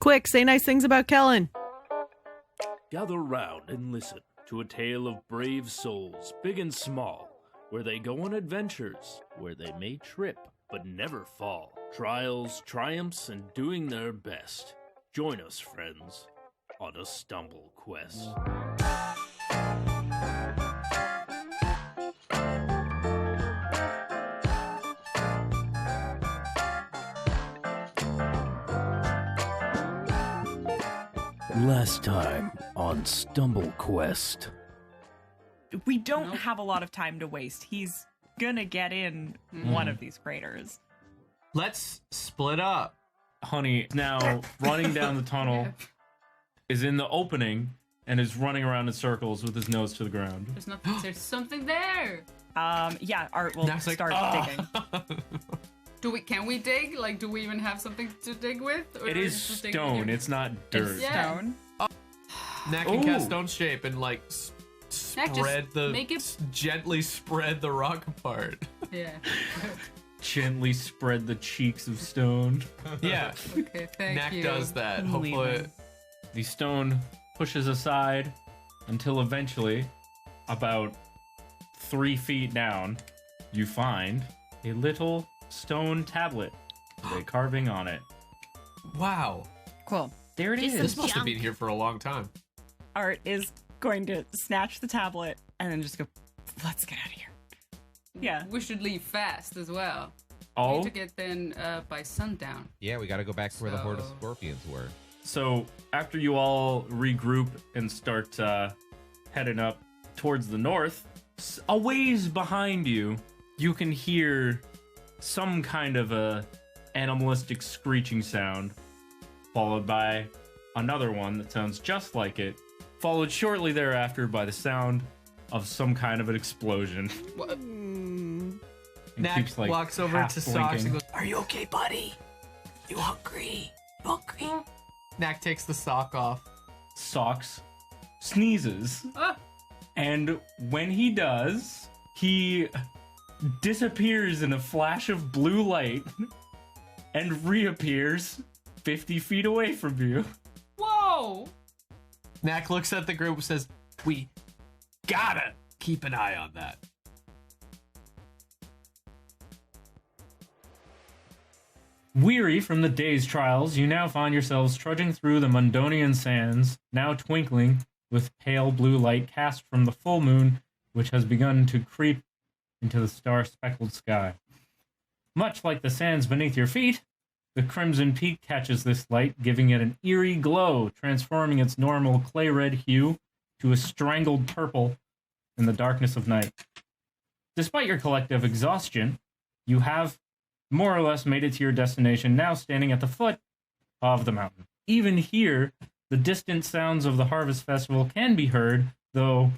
Quick, say nice things about Kellan. Gather round and listen to a tale of brave souls, big and small, where they go on adventures, where they may trip but never fall. Trials, triumphs, and doing their best. Join us, friends, on a stumble quest. Last time on Stumble Quest. We don't have a lot of time to waste. He's gonna get in one of these craters. Let's split up. Honey now running down the tunnel, is in the opening, and is running around in circles with his nose to the ground. There's nothing. There's something there. Yeah, Art will Nack's like, start digging. Can we dig? Like, do we even have something to dig with? Or It is just dig stone, with it's not dirt. Yeah. Stone. Knack can cast stone shape and like Knack, just spread the make it- gently spread the rock apart. Yeah. Gently spread the cheeks of stone. Yeah, Okay, thank Knack you. does that. Hopefully, Leaving. The stone pushes aside until eventually, about 3 feet down, you find a little stone tablet with a carving on it. wow, Cool. There it Just is. this must have been here for a long time. Art is going to snatch the tablet and then just go, let's get out of here. Yeah. We should leave fast as well. We Oh, need to get then by sundown. Yeah, we got to go back to where the horde of So- scorpions were. so after you all regroup and start heading up towards the north, a ways behind you, you can hear some kind of a animalistic screeching sound, followed by another one that sounds just like it, followed shortly thereafter by the sound of some kind of an explosion. What? And Knack keeps, like, walks over half to Socks blinking. and goes, "Are you okay, buddy? You hungry? Hungry?" Knack takes the sock off. Socks sneezes, Ah! and when he does, he disappears in a flash of blue light and reappears 50 feet away from you. Whoa! Knack looks at the group and says, "We gotta keep an eye on that." Weary from the day's trials, you now find yourselves trudging through the Mundonian sands, now twinkling with pale blue light cast from the full moon, which has begun to creep into the star-speckled sky. Much like the sands beneath your feet, the crimson peak catches this light, giving it an eerie glow, transforming its normal clay-red hue to a strangled purple in the darkness of night. Despite your collective exhaustion, you have more or less made it to your destination, now standing at the foot of the mountain. Even here, the distant sounds of the Harvest Festival can be heard, though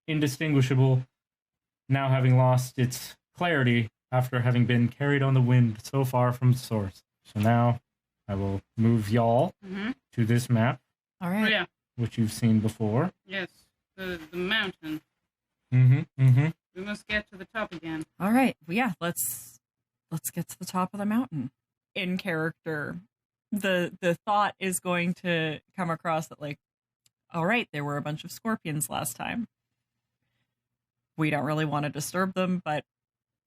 indistinguishable, now having lost its clarity after having been carried on the wind so far from its source. So now I will move y'all to this map, All Oh, right. yeah. which you've seen before. Yes. The mountain. Mm-hmm. We must get to the top again. All right. Well, yeah, let's get to the top of the mountain. In character, the thought is going to come across that, like, all right, there were a bunch of scorpions last time. We don't really want to disturb them, but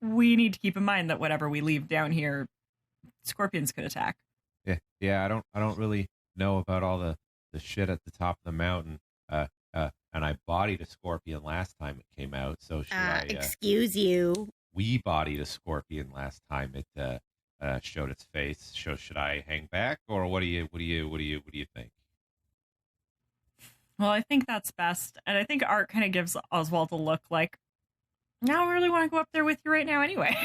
we need to keep in mind that whatever we leave down here, scorpions could attack. Yeah. I don't really know about all the shit at the top of the mountain. And I bodied a scorpion last time it came out. So should I? Excuse you. We bodied a scorpion last time it showed its face. So should I hang back, or what do you think? Well, I think that's best. And I think Art kind of gives Oswalt a look like, I don't really want to go up there with you right now anyway.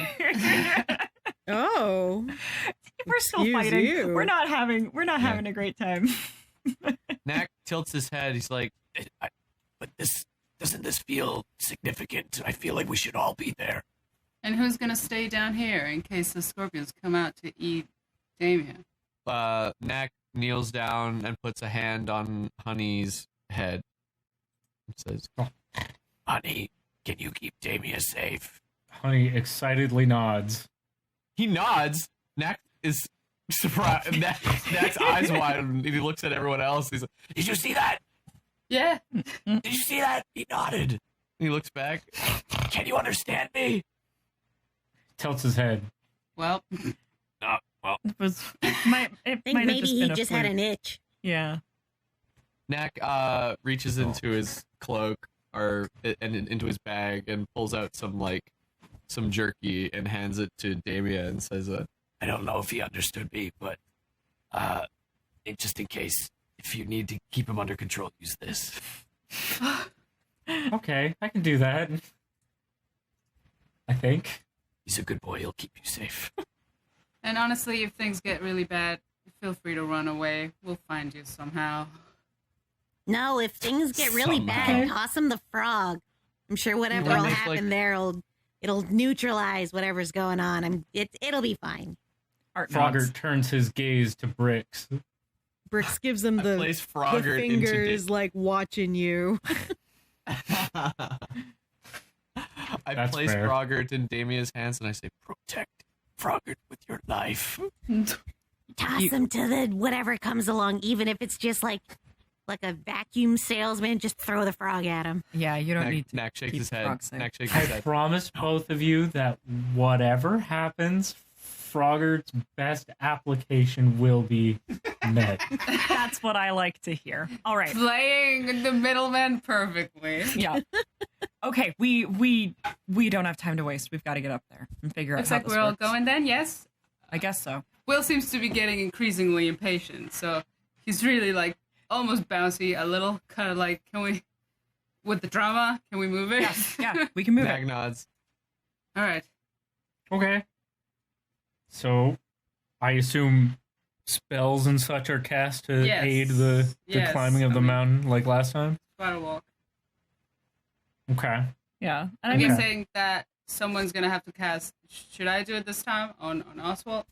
Oh, We're still excuse fighting. you. We're not having a great time. Knack tilts his head. He's like, "But doesn't this feel significant? I feel like we should all be there." And who's gonna stay down here in case the scorpions come out to eat Damien? Knack kneels down and puts a hand on Honey's head and says, "Honey, can you keep Damien safe?" Honey excitedly nods. He nods. Knack is surprised. Knack's eyes wide, and he looks at everyone else. He's like, "Did you see that? Yeah. Did you see that?" He nodded. And he looks back. "Can you understand me?" Tilts his head. Well, Well, It was. It I think might have maybe just he been a just had fluke. an itch. Yeah. Knack reaches into his cloak and into his bag and pulls out some jerky and hands it to Damia and says, "I don't know if he understood me, but just in case, if you need to keep him under control, use this." Okay, I can do that. I think. He's a good boy. He'll keep you safe. and honestly, if things get really bad, feel free to run away. We'll find you somehow. No, if things get really bad, toss him the frog. I'm sure whatever will happen there, it'll neutralize whatever's going on. It'll be fine. Art Frogger nods. turns his gaze to Brix. Brix gives him the Place Frogger into fingers like watching you. I That's place fair. Frogger in Damia's hands and I say, "Protect Frogger with your knife." Toss him to the whatever comes along, even if it's just like a vacuum salesman. Just throw the frog at him. Yeah, you don't need to. Knack shakes keep his head. frogs safe. Knack shakes his I head. promise both of you that whatever happens, Frogger's best application will be met. That's what I like to hear. All right. Playing the middleman perfectly. Yeah. Okay. We don't have time to waste. We've got to get up there and figure Looks out how like this we're all works. going then, yes? I guess so. Will seems to be getting increasingly impatient, so he's really like almost bouncy a little, kind of like, can we, with the drama, can we move it? Yeah, we can move Knack it. nods. All right. Okay. So, I assume spells and such are cast to Yes. aid the Yes, climbing of I the mean- mountain like last time? Spider walk. Okay. Yeah. And I I'm mean, guessing that someone's gonna have to cast. Should I do it this time on Oswalt?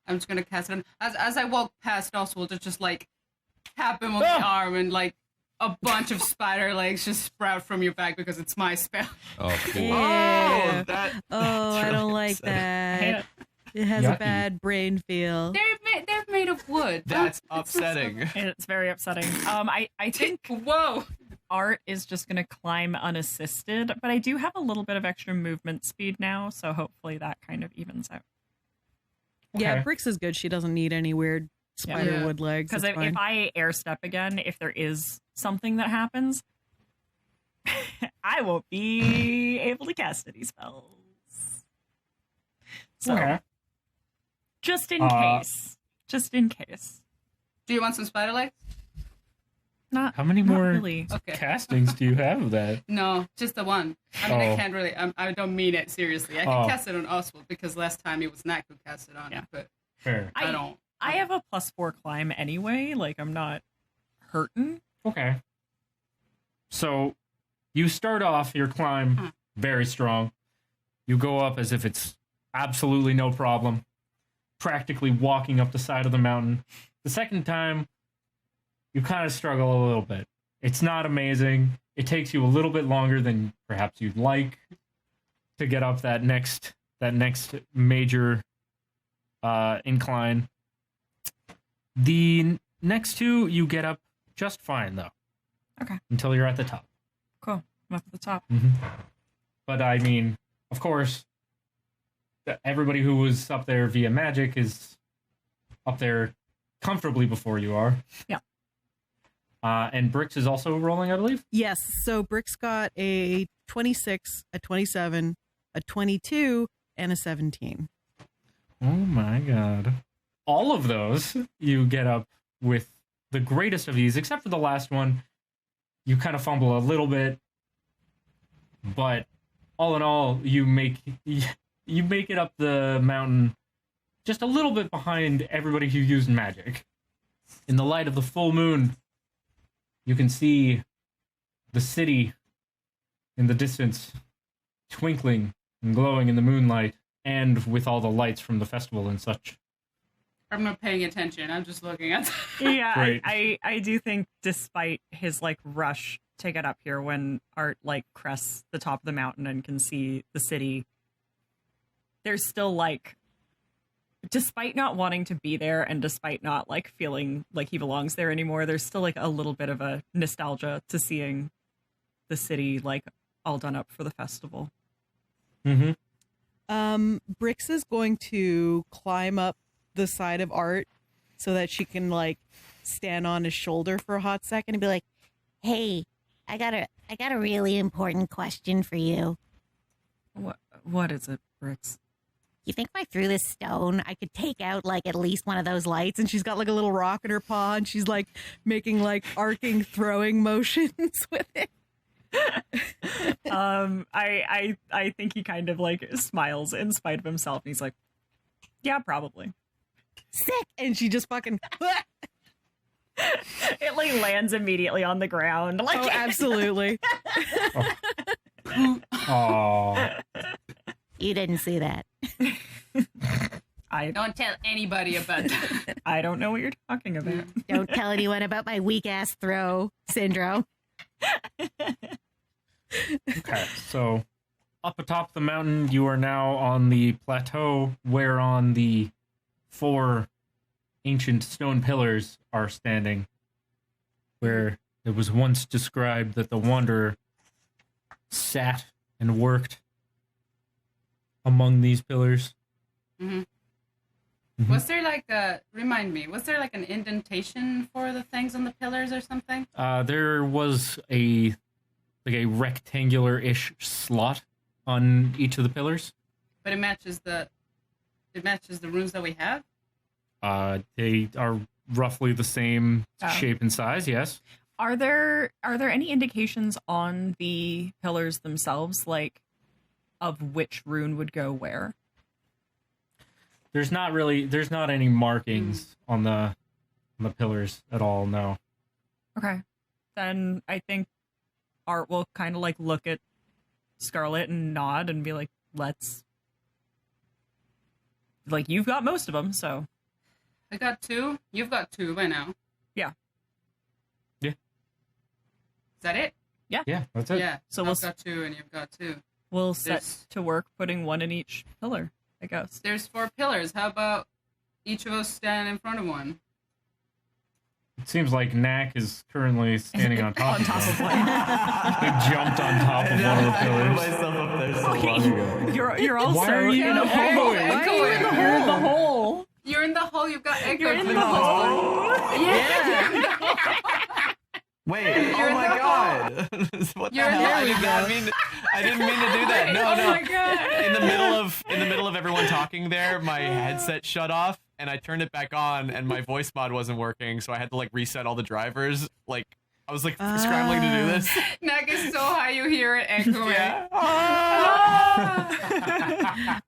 I'm just gonna cast it on. As I walk past Oswalt, it's just like tap him on the arm and like a bunch of spider legs just sprout from your back because it's my spell. Oh, cool. Yeah. That, Oh, I that's don't really like upsetting. that. It has a Yucky. bad brain feel. They're made of wood. That's upsetting. it's very upsetting. I think Whoa. Art is just going to climb unassisted, but I do have a little bit of extra movement speed now, so hopefully that kind of evens out. Yeah, Okay. Brix is good. She doesn't need any weird spider Yeah. wood legs. Because It's if fine. I air step again, if there is something that happens, I won't be able to cast any spells. So, Okay. just in Uh, case. Just in case. Do you want some spider legs? Not, How many not more really. Okay. castings do you have of that? No, just the one. I mean, Oh. I can't really. I don't mean it seriously. I can Oh. cast it on Oswald because last time it was Knack who cast it on Yeah. it, but Fair. I don't. I have a +4 climb anyway. Like, I'm not hurting. Okay. So, you start off your climb very strong. You go up as if it's absolutely no problem, practically walking up the side of the mountain. The second time, you kind of struggle a little bit. It's not amazing. It takes you a little bit longer than perhaps you'd like to get up that next major incline. The next two, you get up just fine, though. Okay. Until you're at the top. Cool. I'm up at the top. But I mean, of course, everybody who was up there via magic is up there comfortably before you are. Yeah. And Brix is also rolling, I believe. Yes. So Brix got a 26, a 27, a 22, and a 17. Oh my god. All of those you get up with the greatest of ease, except for the last one. You kind of fumble a little bit, but all in all, you make it up the mountain just a little bit behind everybody who used magic. In the light of the full moon, you can see the city in the distance, twinkling and glowing in the moonlight, and with all the lights from the festival and such. I'm not paying attention. I'm just looking at. Yeah, Great. I do think despite his like rush to get up here when Art like crests the top of the mountain and can see the city, there's still like despite not wanting to be there and despite not like feeling like he belongs there anymore, there's still like a little bit of a nostalgia to seeing the city like all done up for the festival. Brix is going to climb up the side of Art so that she can like stand on his shoulder for a hot second and be like, Hey, I got a really important question for you. What is it, Brix? You think if I threw this stone, I could take out like at least one of those lights? and she's got like a little rock in her paw and she's like making like arcing throwing motions with it. I think he kind of like smiles in spite of himself and he's like, yeah, probably. Sick. And she just fucking it like lands immediately on the ground. Like, oh, absolutely. Oh. You didn't see that. I Don't tell anybody about that. I don't know what you're talking about. Don't tell anyone about my weak ass throw syndrome. Okay, so up atop the mountain, you are now on the plateau whereon the 4 ancient stone pillars are standing, where it was once described that the Wanderer sat and worked among these pillars. Was there like remind me, was there like an indentation for the things on the pillars or something? There was a rectangular-ish slot on each of the pillars. But it matches the runes that we have? They are roughly the same shape and size, yes. Are there any indications on the pillars themselves, like of which rune would go where? There's not any markings on the pillars at all, no. Okay. Then I think Art will kind of like look at Scarlet and nod and be like, let's, like, you've got most of them, so. I got 2. You've got 2 by now. Yeah. Yeah. Is that it? Yeah. Yeah, that's it. Yeah. So I've got 2 and you've got 2. We'll set to work putting one in each pillar, I guess. There's 4 pillars. How about each of us stand in front of one? It seems like Knack is currently standing on top of one. He jumped on top of one of the pillars. myself up there so long ago. You're also Why are you in a hole. echoing? You're in the hole. You're in the hole. You've got echoes. You're in the hole. Yeah. Wait! You're Oh in my the god! What the You're in hell? there I we did not mean. I didn't mean to do that. No, Oh no. my God. In the middle of everyone talking there, my headset shut off, and I turned it back on, and my voice mod wasn't working, so I had to like reset all the drivers. Like I was like scrambling to do this. Knack is so high you hear it echoing. Yeah.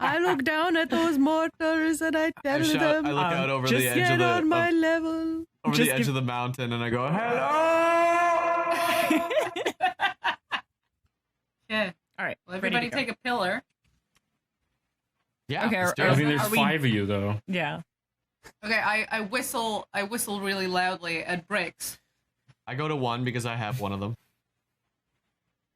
I look down at those mortars and I tell them, I look out over just the edge get of the on my level. over just the edge give- of the mountain, and I go, "Hello." Yeah. All right. Well, ready to everybody go. take a pillar. Yeah. Okay, let's do are I it. mean, there's Are we- 5 of you, though. Yeah. Okay, I whistle really loudly at Brix. I go to 1 because I have one of them.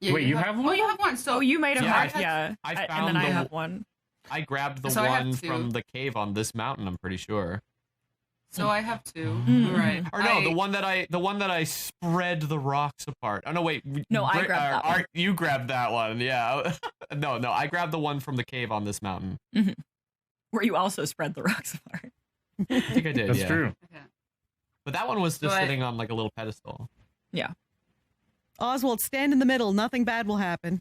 Yeah, Wait, you have one? Oh, you have one. So Oh, you might have Yeah, had, yeah. I and found then I the- have one. I grabbed the So I have one 2. from the cave on this mountain. I'm pretty sure. So I have 2. Mm. Right. Or no, the one that I spread the rocks apart. Oh no, wait. No, I grabbed that one. Art, you grabbed that one. Yeah. no, I grabbed the one from the cave on this mountain. Where you also spread the rocks apart. I think I did. That's yeah. true. Okay. But that one was just So sitting on like a little pedestal. Oswald, stand in the middle. Nothing bad will happen.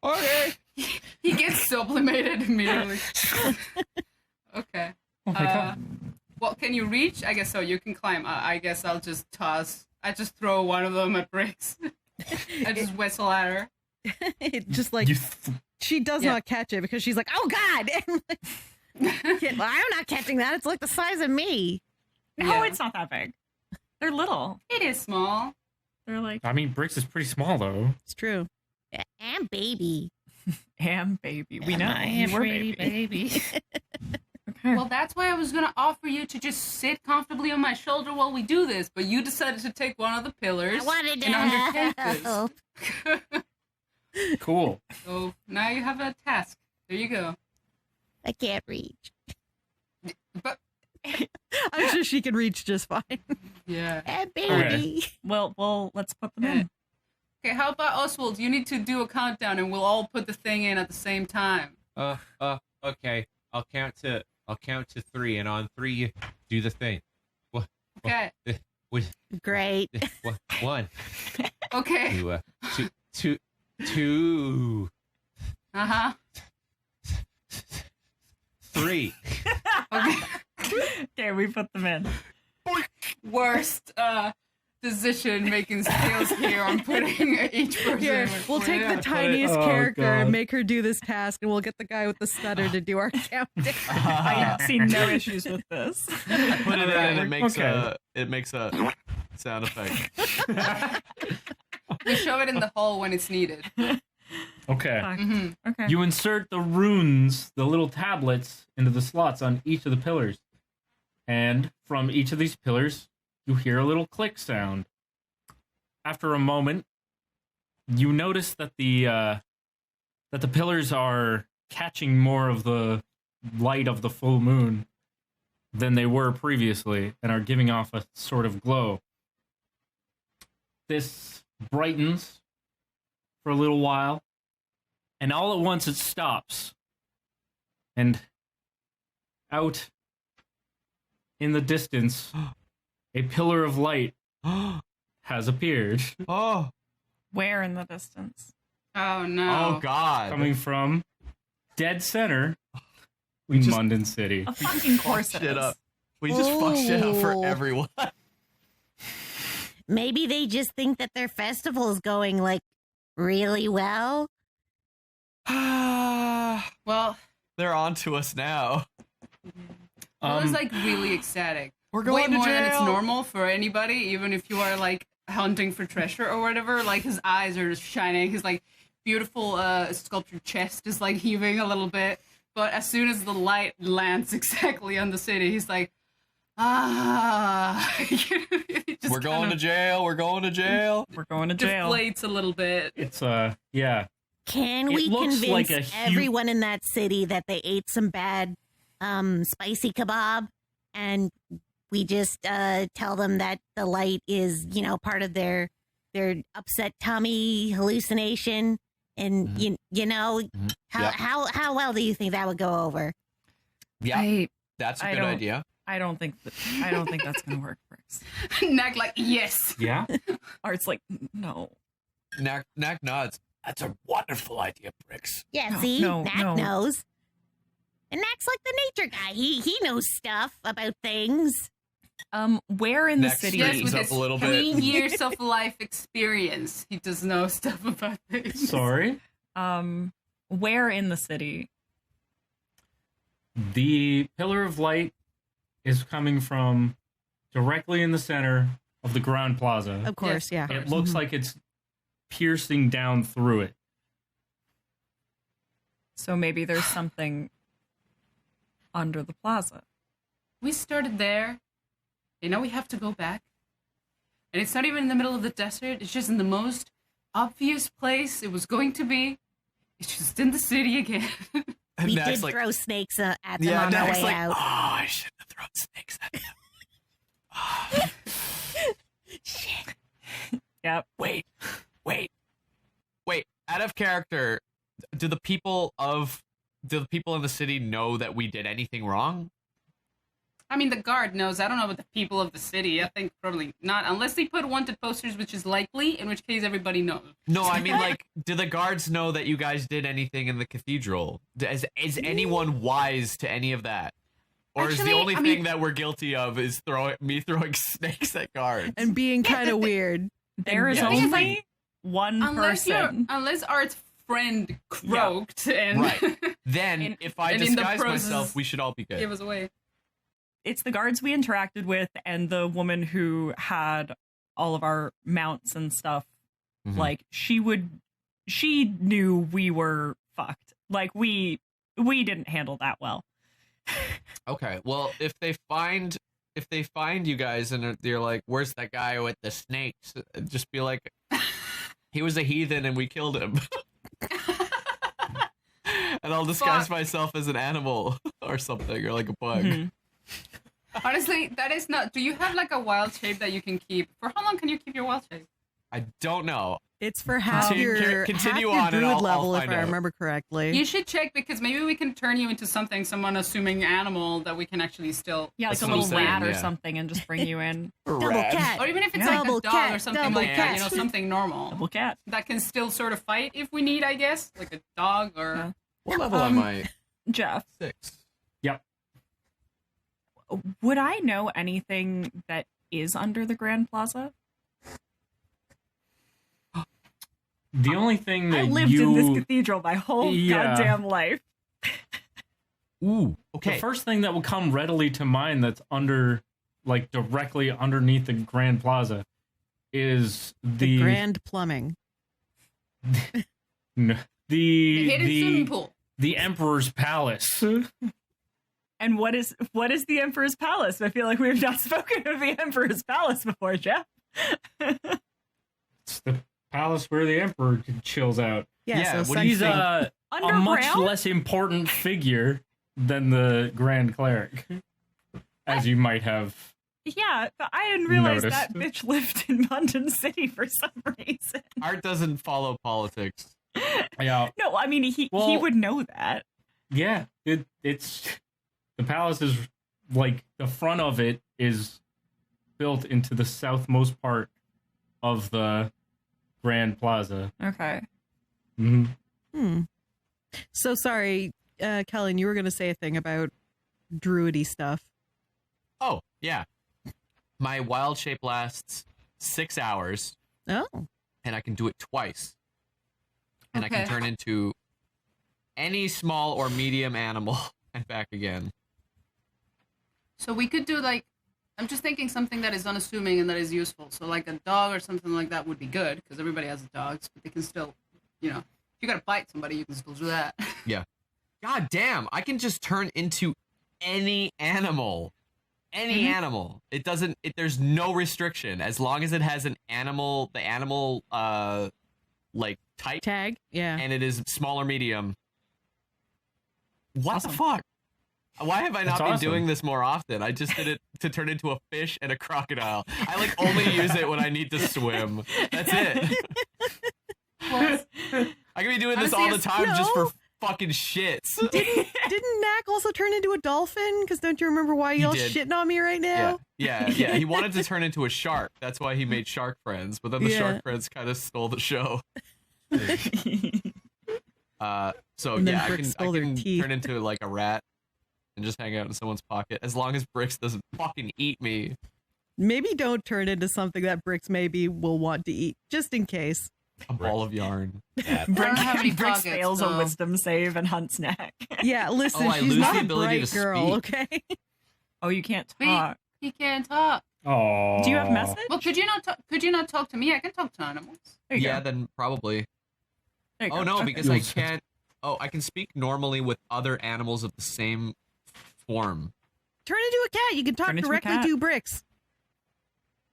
Okay. He gets sublimated immediately. Okay. Oh my god. Well, can you reach? I guess so. You can climb. I guess I'll just toss. I just throw one of them at Brix. I just whistle at her. It just like she does Yeah. not catch it because she's like, "Oh God!" And like, "Yeah, well, I'm not catching that. It's like the size of me." No, Yeah. it's not that big. They're little. It is small. They're like I mean, Brix is pretty small, though. It's true. And baby. ham baby. We know. I You am were pretty baby. Okay. Well, that's why I was gonna offer you to just sit comfortably on my shoulder while we do this, but you decided to take one of the pillars I wanted to and undertake this. help. Cool. So now you have a task. There you go. I can't reach. But I'm sure she can reach just fine. yeah. Hey, baby. Well, let's put them in. Okay, how about Oswald? You need to do a countdown, and we'll all put the thing in at the same time. Okay. I'll count to 3, and on 3, you do the thing. Okay. Great. 1. Okay. 2. Uh-huh. 3. Okay. Okay, we put them in. Worst decision-making skills here on putting each person Here, in. we'll take the tiniest character and make her do this task, and we'll get the guy with the stutter to do our countdown. I see no issues with this. I put it in and Okay. it makes a sound effect. We show it in the hall when it's needed. Okay. Mm-hmm. Okay. You insert the runes, the little tablets, into the slots on each of the pillars. And from each of these pillars, you hear a little click sound. After a moment, you notice that the pillars are catching more of the light of the full moon than they were previously, and are giving off a sort of glow. This brightens for a little while, and all at once it stops. And out in the distance, a pillar of light has appeared, Oh, Where in the distance? Oh, no. oh God! coming from dead center We just- London City. Of fucking course it shit is. up. We just fuck shit up for Oh. everyone. Maybe they just think that their festival is going like really well. Well, They're on to us now. it was Um, like really ecstatic. We're Way going to more jail. than it's normal for anybody, even if you are like hunting for treasure or whatever. Like his eyes are just shining. His like beautiful sculptured chest is like heaving a little bit. But as soon as the light lands exactly on the city, he's like, We're going to jail. We're going to jail. We're going to jail. deflates a little bit. it's yeah. Can It we looks convince like a huge- everyone in that city that they ate some bad spicy kebab, and we just tell them that the light is, you know, part of their upset tummy hallucination, and you know, Yep. how well do you think that would go over? Yeah, that's a I good don't- idea. I don't think that's gonna work, Brix. Knack like, yes. Yeah? Art's like, no. Knack nods. That's a wonderful idea, Brix. Yeah, No, see, no, Knack no. knows, and Knack's like the nature guy. He knows stuff about things. Where in the Next city? Yes, Brings with up his a little bit. 3 years of life experience, he does know stuff about things. Sorry? Where in the city? The pillar of light is coming from directly in the center of the ground plaza. Of course, yeah. It looks like it's piercing down through it. So maybe there's something under the plaza. We started there. You know, we have to go back. And it's not even in the middle of the desert. It's just in the most obvious place it was going to be. It's just in the city again. And We Knack's did like, throw snakes at them yeah, on our Knack's way like, out. oh, I shouldn't have thrown snakes at them. Shit. Yep. Wait. Out of character, do the people in the city know that we did anything wrong? I mean, the guard knows. I don't know about the people of the city. I think probably not. Unless they put wanted posters, which is likely, in which case everybody knows. No, I mean, like, do the guards know that you guys did anything in the cathedral? Is anyone wise to any of that? Or is the Actually, only I thing mean- that we're guilty of is throwing snakes at guards? And being kind of weird. There is Yeah. Because, only like, one Unless person. Art's friend croaked and Right. Then, And- if I and in the disguise process, myself, we should all be good. give us away. It's the guards we interacted with and the woman who had all of our mounts and stuff. Mhm. Like she knew we were fucked. Like we didn't handle that well. Okay, well, if they find you guys and they're like, "Where's that guy with the snakes?" Just be like, "He was a heathen and we killed him." And I'll disguise Fuck. myself as an animal or something, or like a bug. Mhm. Honestly, that is not. Do you have like a wild shape that you can keep? For how long can you keep your wild shape? I don't know. It's for half your Continue half on your and druid I'll level, if find I out. remember correctly. You should check because maybe we can turn you into something, some unassuming animal that we can actually still. Yeah, like That's a what I'm little saying, rat or yeah. something, and just bring you in. Double cat. Or even if it's Yeah. like Double a dog cat, or something double like that, cat. you know, something normal Double cat. that can still sort of fight if we need, I guess, like a dog or. Yeah. What level am I? Jeff, 6. Yep. would I know anything that is under the Grand Plaza? The only thing that I lived you in this cathedral my whole Yeah. goddamn life. Ooh, the okay. first thing that will come readily to mind that's under, like directly underneath the Grand Plaza, is the grand plumbing. No, The hidden swimming pool. the Emperor's Palace. And what is the Emperor's Palace? I feel like we've not spoken of the Emperor's Palace before, Jeff. It's the palace where the Emperor chills out. Yeah, so what do you He's something- a much Underground? less important figure than the Grand Cleric, as you might have. Yeah, but I didn't realize Noticed. that bitch lived in London City for some reason. Art doesn't follow politics. Yeah, No, I mean he Well- would know that. yeah. It's the palace is like the front of it is built into the southmost part of the Grand Plaza. Okay. Mm-hmm. So sorry, Kellan, you were going to say a thing about druidy stuff. Oh, yeah. My wild shape lasts 6 hours, Oh, and I can do it twice. And I can Okay. turn into any small or medium animal and back again. So we could do like, I'm just thinking something that is unassuming and that is useful. So like a dog or something like that would be good because everybody has dogs, but they can still, you know, if you gotta bite somebody, you can still do that. God damn, I can just turn into any animal. Any animal. It doesn't, there's no restriction. As long as it has an animal, the animal, like, type, tag? Yeah. and it is small or medium. What Awesome. the fuck? Why have I not That's been awesome. doing this more often? I just did it to turn into a fish and a crocodile. I like only use it when I need to swim. That's it. Well, I can be doing this Honestly, all the time just for no. fucking shits. Didn't Knack also turn into a dolphin? Because don't you remember why He y'all did. shitting on me right now? Yeah. He wanted to turn into a shark. That's why he made Shark Friends. But then the Yeah. Shark Friends kind of stole the show. So And then yeah, I Brix can stole their teeth. turn into like a rat and just hang out in someone's pocket as long as Brix doesn't fucking eat me. Maybe don't turn into something that Brix maybe will want to eat, just in case. A ball of yarn. Yeah. I don't have any Brix pockets, fails so- a wisdom save and hunts Knack. Yeah, listen, Oh, I she's lose not the a ability bright to girl, speak. okay? Oh, you can't Speak. talk. He can't talk. Oh. Do you have message? Well, could you not? Could you not talk to me? I can talk to animals. There you Yeah, go. then probably. There you Oh go. no, Okay. because I can't. Oh, I can speak normally with other animals of the same form. Turn into a cat. You can talk Turn into a directly cat. to Brix.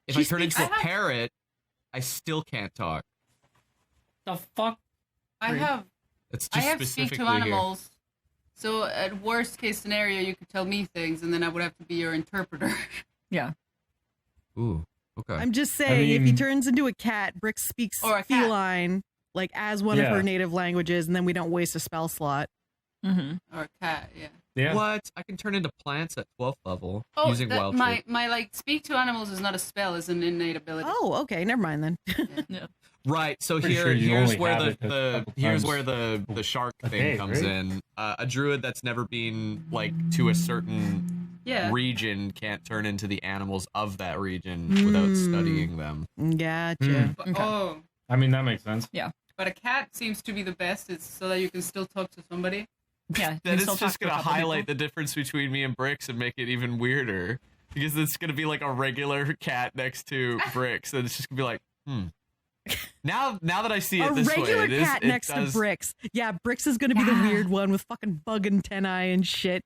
If She I turn speaks- into a I have- parrot, I still can't talk. The fuck? I Right. have. It's I just have speak specifically to here. animals. So at worst case scenario, you could tell me things, and then I would have to be your interpreter. Yeah. Ooh, okay. I'm just saying, if he mean- turns into a cat, Brix speaks Or a cat. feline, like as one of Yeah. her native languages, and then we don't waste a spell slot. Mm-hmm. Or a cat, yeah. Yeah. What? I can turn into plants at 12th level Oh, using that, wild my shape. like speak to animals is not a spell; it's an innate ability. Oh, okay, never mind then. Right. So Pretty sure you here's only where have the, it a the couple here's times where the shark a thing day, comes right? in. A druid that's never been like to a certain Yeah. region can't turn into the animals of that region without Mm. studying them. Gotcha. But, Okay. Oh, I mean, that makes sense. but a cat seems to be the best. It's so that you can still talk to somebody. Yeah. you Then can still it's talk just to a gonna couple highlight people. the difference between me and Brix and make it even weirder. Because it's gonna be like a regular cat next to Brix, and it's just gonna be like, Now that I see it A this regular way, it is. cat It next does, to Brix. Yeah, Brix is gonna be the Yeah. weird one with fucking bug antennae and shit.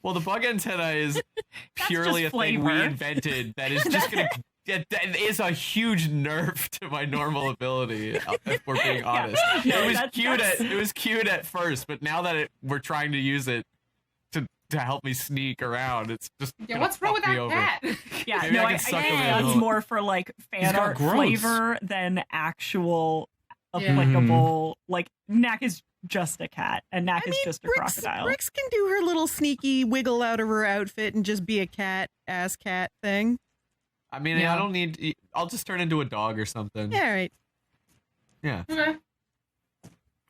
Well, the bug antenna is purely a just thing we flavor. invented that is just gonna. That is a huge nerf to my normal ability. If we're being honest, No, it was that's- cute that's- at first, but now that we're trying to use it to to help me sneak around. It's just Yeah, gonna what's wrong with fuck that me over. cat? Yeah, Maybe no, I I can suck think him that's in. more for like fan got art growths. flavor than actual Yeah. applicable. Like Knack is just a cat, and Knack is just a Brix, crocodile. Brix can do her little sneaky wiggle out of her outfit and just be a ass cat thing. I mean, Yeah. I don't need. I'll just turn into a dog or something. Yeah, right. Yeah. Okay.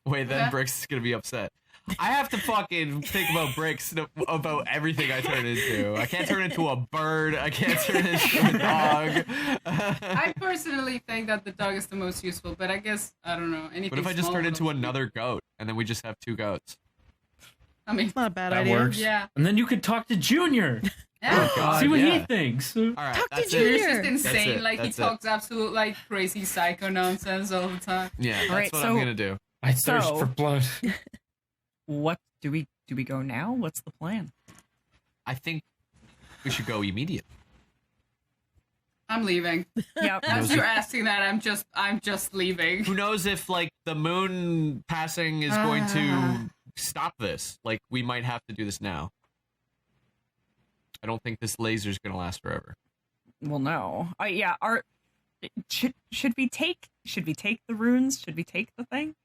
Wait, then Okay. Brix is gonna be upset. I have to fucking think about Brix, about everything I turn into. I can't turn into a bird. I can't turn into a dog. I personally think that the dog is the most useful, but I guess I don't know anything. What if I just small turn would into also be- another goat and then we just have 2 goats? I mean, It's not a bad That idea. works. Yeah. And then you could talk to Junior. yeah. Oh, God. See what he yeah. thinks. All right, Talk to that's Junior. it. He's just That's insane. it, Like he that's it. talks absolute like crazy psycho nonsense all the time. Yeah, that's Alright, what so- I'm gonna do. I thirst So- for blood. What do we go now? What's the plan? I think we should go immediately. I'm leaving. Yep. As you're asking that, I'm just leaving. Who knows if like the moon passing is going to stop this? Like we might have to do this now. I don't think this laser's gonna last forever. Well, no. Yeah. Should we take the runes? Should we take the thing?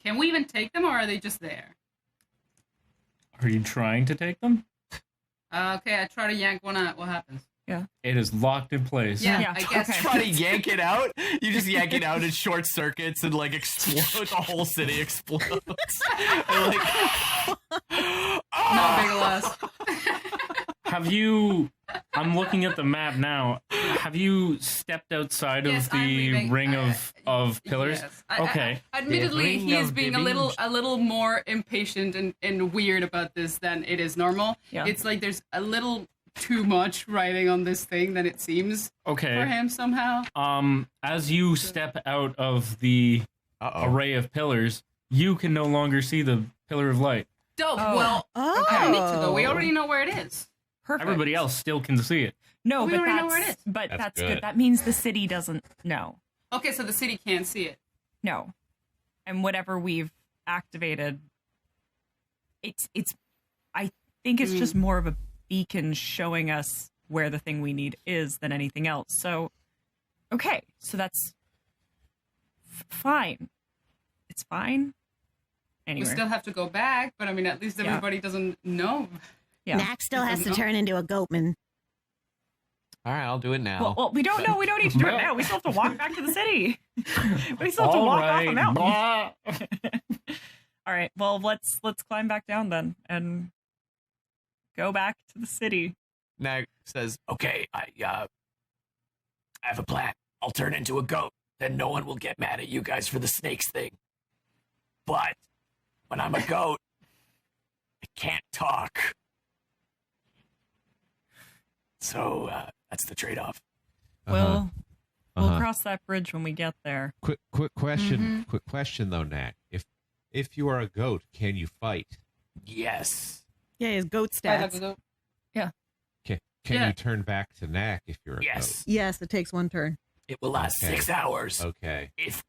Can we even take them, or are they just there? Are you trying to take them? Okay, I try to yank one out. What happens? It is locked in place. Yeah, I guess. okay. Try to yank it out. You just yank it out in short circuits and like explode. The whole city explodes. And, like, Not big a loss. Have you? I'm looking at the map now. Have you stepped outside Yes, of I'm the leaving. ring of pillars? Yes. Okay. Admittedly, The he ring is of being the a little more impatient and weird about this than it is normal. Yeah. It's like there's a little too much writing on this thing than it seems for Okay. him somehow. As you step out of the array of pillars, you can no longer see the pillar of light. Dope. Oh. Well, Oh. I don't need to though. We already know where it is. Perfect. Everybody else still can see it. No, We but already know where it that's is. but That's that's good. good. That means the city doesn't know. Okay, so the city can't see it. No. And whatever we've activated, it's I think it's just more of a beacon showing us where the thing we need is than anything else. So okay, so that's fine. It's fine. Anyway. We still have to go back, but I mean, at least Yeah. everybody doesn't know. Yeah. Knack still has to turn into a goatman. All right, I'll do it now. Well, we don't know. We don't need to do it now. We still have to walk back to the city. We still have to All walk right. off a mountain. Blah. All right. Well, let's climb back down then and go back to the city. Nag says, "Okay, I have a plan. I'll turn into a goat. Then no one will get mad at you guys for the snakes thing. But when I'm a goat, I can't talk. So that's the trade-off." We'll Uh-huh. cross that bridge when we get there. Quick question. Quick question though, Knack. If you are a goat, can you fight? Yes. Yeah, his goat stats. Can Yeah. you turn back to Knack if you're a Yes. Yes, it takes one turn. It will last Okay. 6 hours. goat? Okay. If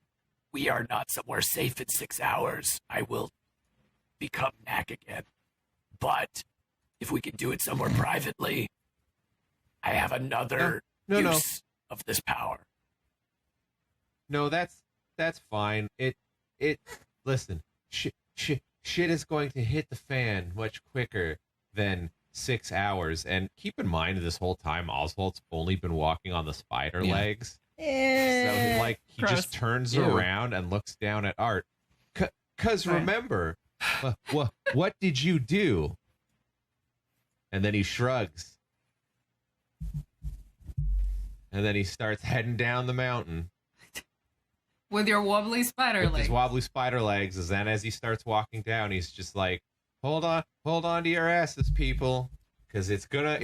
we are not somewhere safe in 6 hours, I will become Knack again. But if we can do it somewhere privately, I have another No, no. use of this power. No, that's fine. Listen, shit is going to hit the fan much quicker than 6 hours. And keep in mind, this whole time, Oswalt's only been walking on the spider Yeah. legs. Eh. So, like, he Gross. just turns Ew. around and looks down at Art. Because Right. remember, what did you do? And then he shrugs. And then he starts heading down the mountain With your wobbly spider with leg. his wobbly spider legs. And then as he starts walking down, he's just like, hold on to your asses, people. Because it's gonna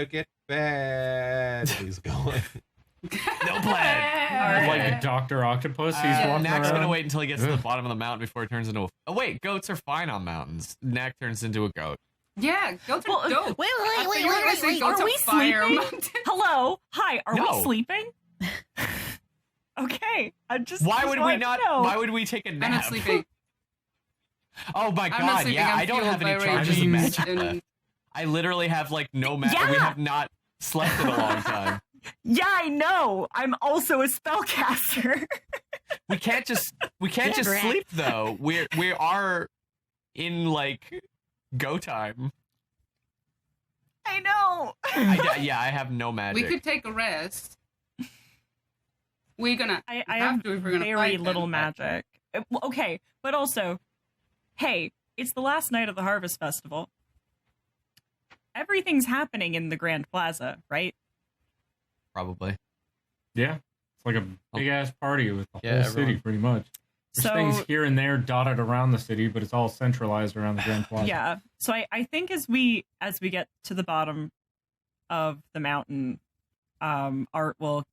get bad. He's going. No plan. Like Dr. Octopus, he's walking Knack's around. gonna wait until he gets to the bottom of the mountain before he turns into a... Oh, wait, goats are fine on mountains. Knack turns into a goat. Yeah, goats are Well, dope. Wait, I thought wait, you were gonna say wait. goats Are are we fire sleeping? mountain. Hello? Hi, are No. we sleeping? Okay. I just Why just would we wanted to not... know. Why would we take a I'm nap? not sleeping. Oh my I'm not god, sleeping, yeah, I'm I don't have any fueled by charges of rage. magic And- left. I literally have like no magic. Yeah. We have not slept in a long time. Yeah, I know. I'm also a spellcaster. We can't just Yeah, Brett. sleep though. We are in like go time. I know. I have no magic. We could take a rest. We're gonna. I we have to if we're gonna very fight little them, but- magic. Well, okay, but also, hey, it's the last night of the Harvest Festival. Everything's happening in the Grand Plaza, right? Probably. Yeah, it's like a big ass party with the Yeah, whole city, everyone- pretty much. There's So- things here and there dotted around the city, but it's all centralized around the Grand Plaza. Yeah. So I think as we get to the bottom of the mountain, Art will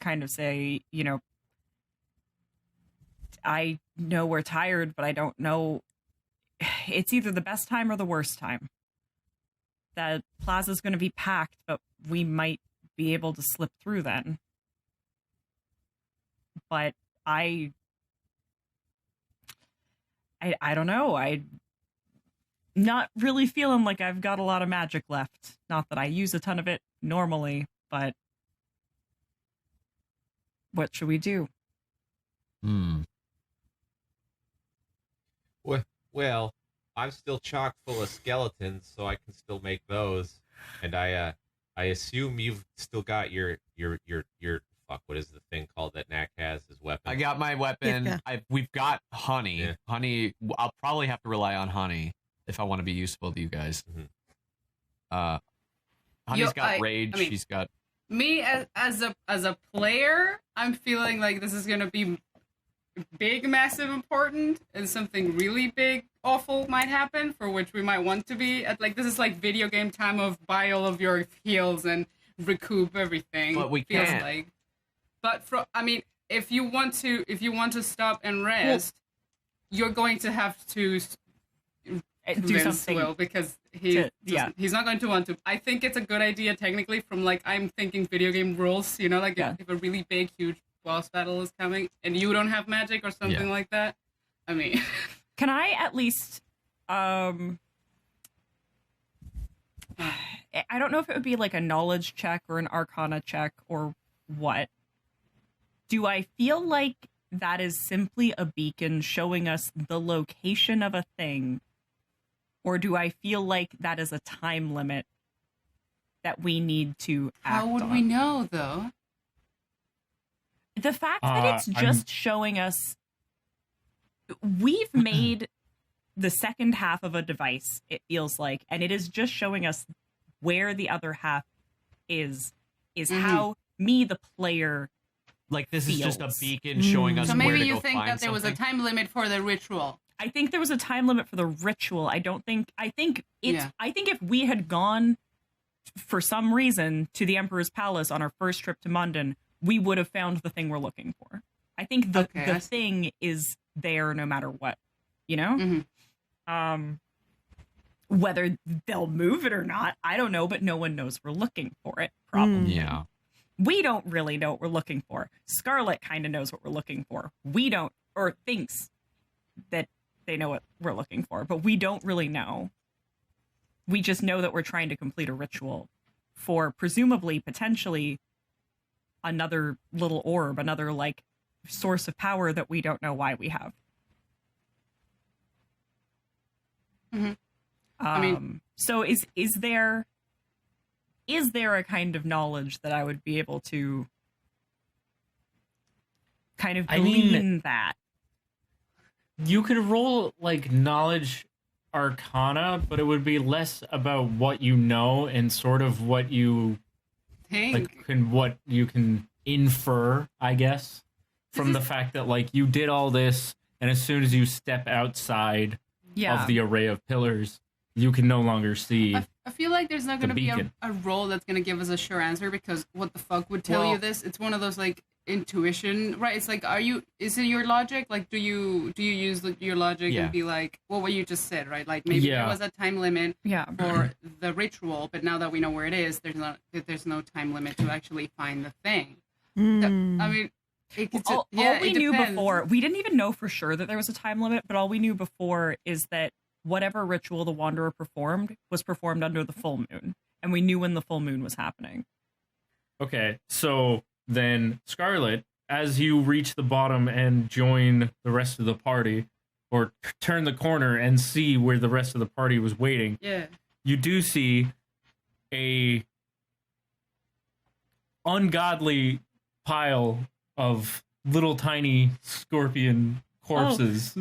kind of say, you know, I know we're tired, but I don't know. It's either the best time or the worst time. That plaza's going to be packed, but we might be able to slip through then. But I don't know. I'm not really feeling like I've got a lot of magic left. Not that I use a ton of it normally, but what should we do? Well, I'm still chock full of skeletons, so I can still make those. And I assume you've still got your fuck. What is the thing called that Knack has? His weapon. I got my weapon. Yeah. We've got honey. Yeah. Honey. I'll probably have to rely on honey if I want to be useful to you guys. Mhm. Honey's got I rage. mean- She's got. Me as a player, I'm feeling like this is gonna be big, massive, important, and something really big, awful might happen, for which we might want to be at. Like, this is like video game time of buy all of your heals and recoup everything. But we feels can't. like. But I mean, if you want to stop and rest, you're going to have to Do convince something. Will, because yeah. he's not going to want to. I think it's a good idea technically from like I'm thinking video game rules, you know, like Yeah. if a really big, huge boss battle is coming and you don't have magic or something Yeah. like that. I mean, Can I at least I don't know if it would be like a knowledge check or an arcana check or what. Do I feel like that is simply a beacon showing us the location of a thing? Or do I feel like that is a time limit that we need to act how would on? we know though? The fact that it's just showing us, we've made the second half of a device, it feels like, and it is just showing us where the other half is how me, the player, Like, this is just a feels. beacon showing us So where maybe to you go think find that there was a something. time limit for the ritual. I think there was a time limit for the ritual. I think Yeah. if we had gone for some reason to the Emperor's Palace on our first trip to London, we would have found the thing we're looking for. I think the Okay, I see. thing is there no matter what, you know? Mhm. Whether they'll move it or not, I don't know, but no one knows we're looking for it, probably. Yeah. We don't really know what we're looking for. Scarlet kind of knows what we're looking for. We don't, or thinks that they know what we're looking for, but we don't really know. We just know that we're trying to complete a ritual for presumably, potentially, another little orb, another like source of power that we don't know why we have. Mhm. I mean- So is there a kind of knowledge that I would be able to kind of I mean- glean that? You could roll like knowledge arcana, but it would be less about what you know and sort of what you what you can infer, I guess, from the fact that like you did all this, and as soon as you step outside Yeah. of the array of pillars, you can no longer see. I feel like there's not The going to be beacon. a role that's going to give us a sure answer, because what the fuck would tell Well- you this? It's one of those like intuition, right? It's like, is it your logic? Like, do you use your logic Yeah. and be like, well, what you just said, right? Like maybe Yeah. there was a time limit Yeah. for the ritual, but now that we know where it is, there's no time limit to actually find the thing. I mean, All we knew before, we didn't even know for sure that there was a time limit, but all we knew before is that whatever ritual the Wanderer performed was performed under the full moon. And we knew when the full moon was happening. Okay, so then Scarlet, as you reach the bottom and join the rest of the party, or turn the corner and see where the rest of the party was waiting, you do see a ungodly pile of little tiny scorpion corpses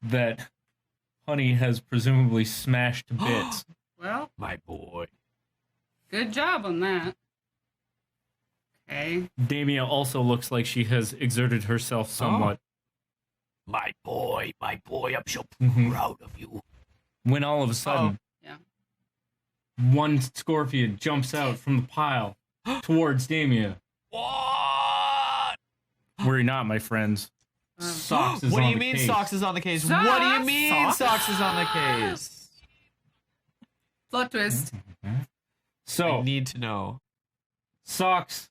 that Honey has presumably smashed to bits. Well, My boy. good job on that. Okay. Damia also looks like she has exerted herself somewhat. My boy, I'm so proud of you. When all of a sudden, one scorpion jumps out from the pile towards Damia. What? Worry not, my friends. Socks is What do on you the mean case. Socks is on the case? Socks? What do you mean Socks is on the case? Plot twist. So I need to know. Socks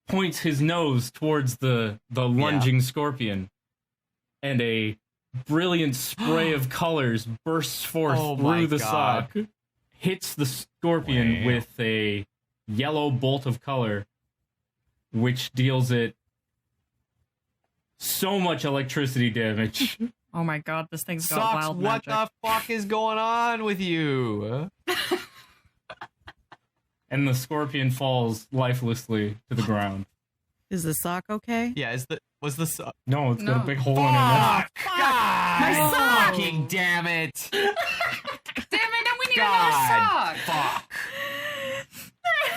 points his nose towards the lunging scorpion, and a brilliant spray of colors bursts forth through the sock, hits the scorpion with a yellow bolt of color, which deals it so much electricity damage. Oh my god, this thing's got Socks, wild what magic. the fuck is going on with you? And the scorpion falls lifelessly to the ground. Is the sock okay? Yeah, was the sock? No, it's got No. a big hole in it now. God! My sock! Fucking damn it! Damn it, then we need God! another sock. Fuck!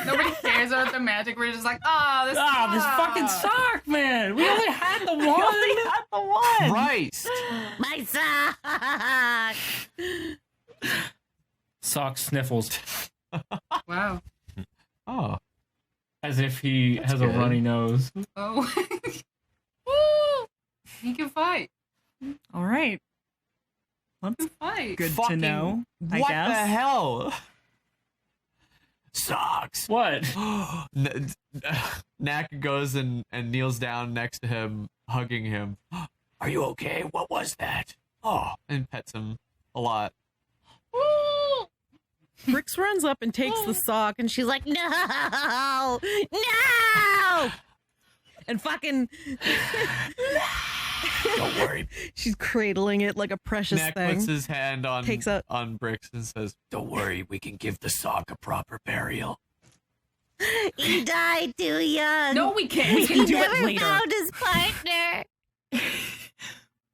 Nobody cares about the magic. We're just like, oh, this This fucking sock, man! We only had the one! Christ! My sock! Sock sniffles Wow. Oh. as if he has a good. runny nose. Oh. Woo! He can fight. All right. He can fight. Good to Fucking- know, I what guess. the hell? Socks. What? Knack goes and kneels down next to him, hugging him. Are you okay? What was that? Oh, and pets him a lot. Woo! Brix runs up and takes the sock, and she's like, No! No! and fucking, Don't worry. she's cradling it like a precious Knack thing. puts his hand on Takes out- Brix and says, "Don't worry, we can give the sock a proper burial." He died too young. No, we can't. We He can do it never later. found his partner.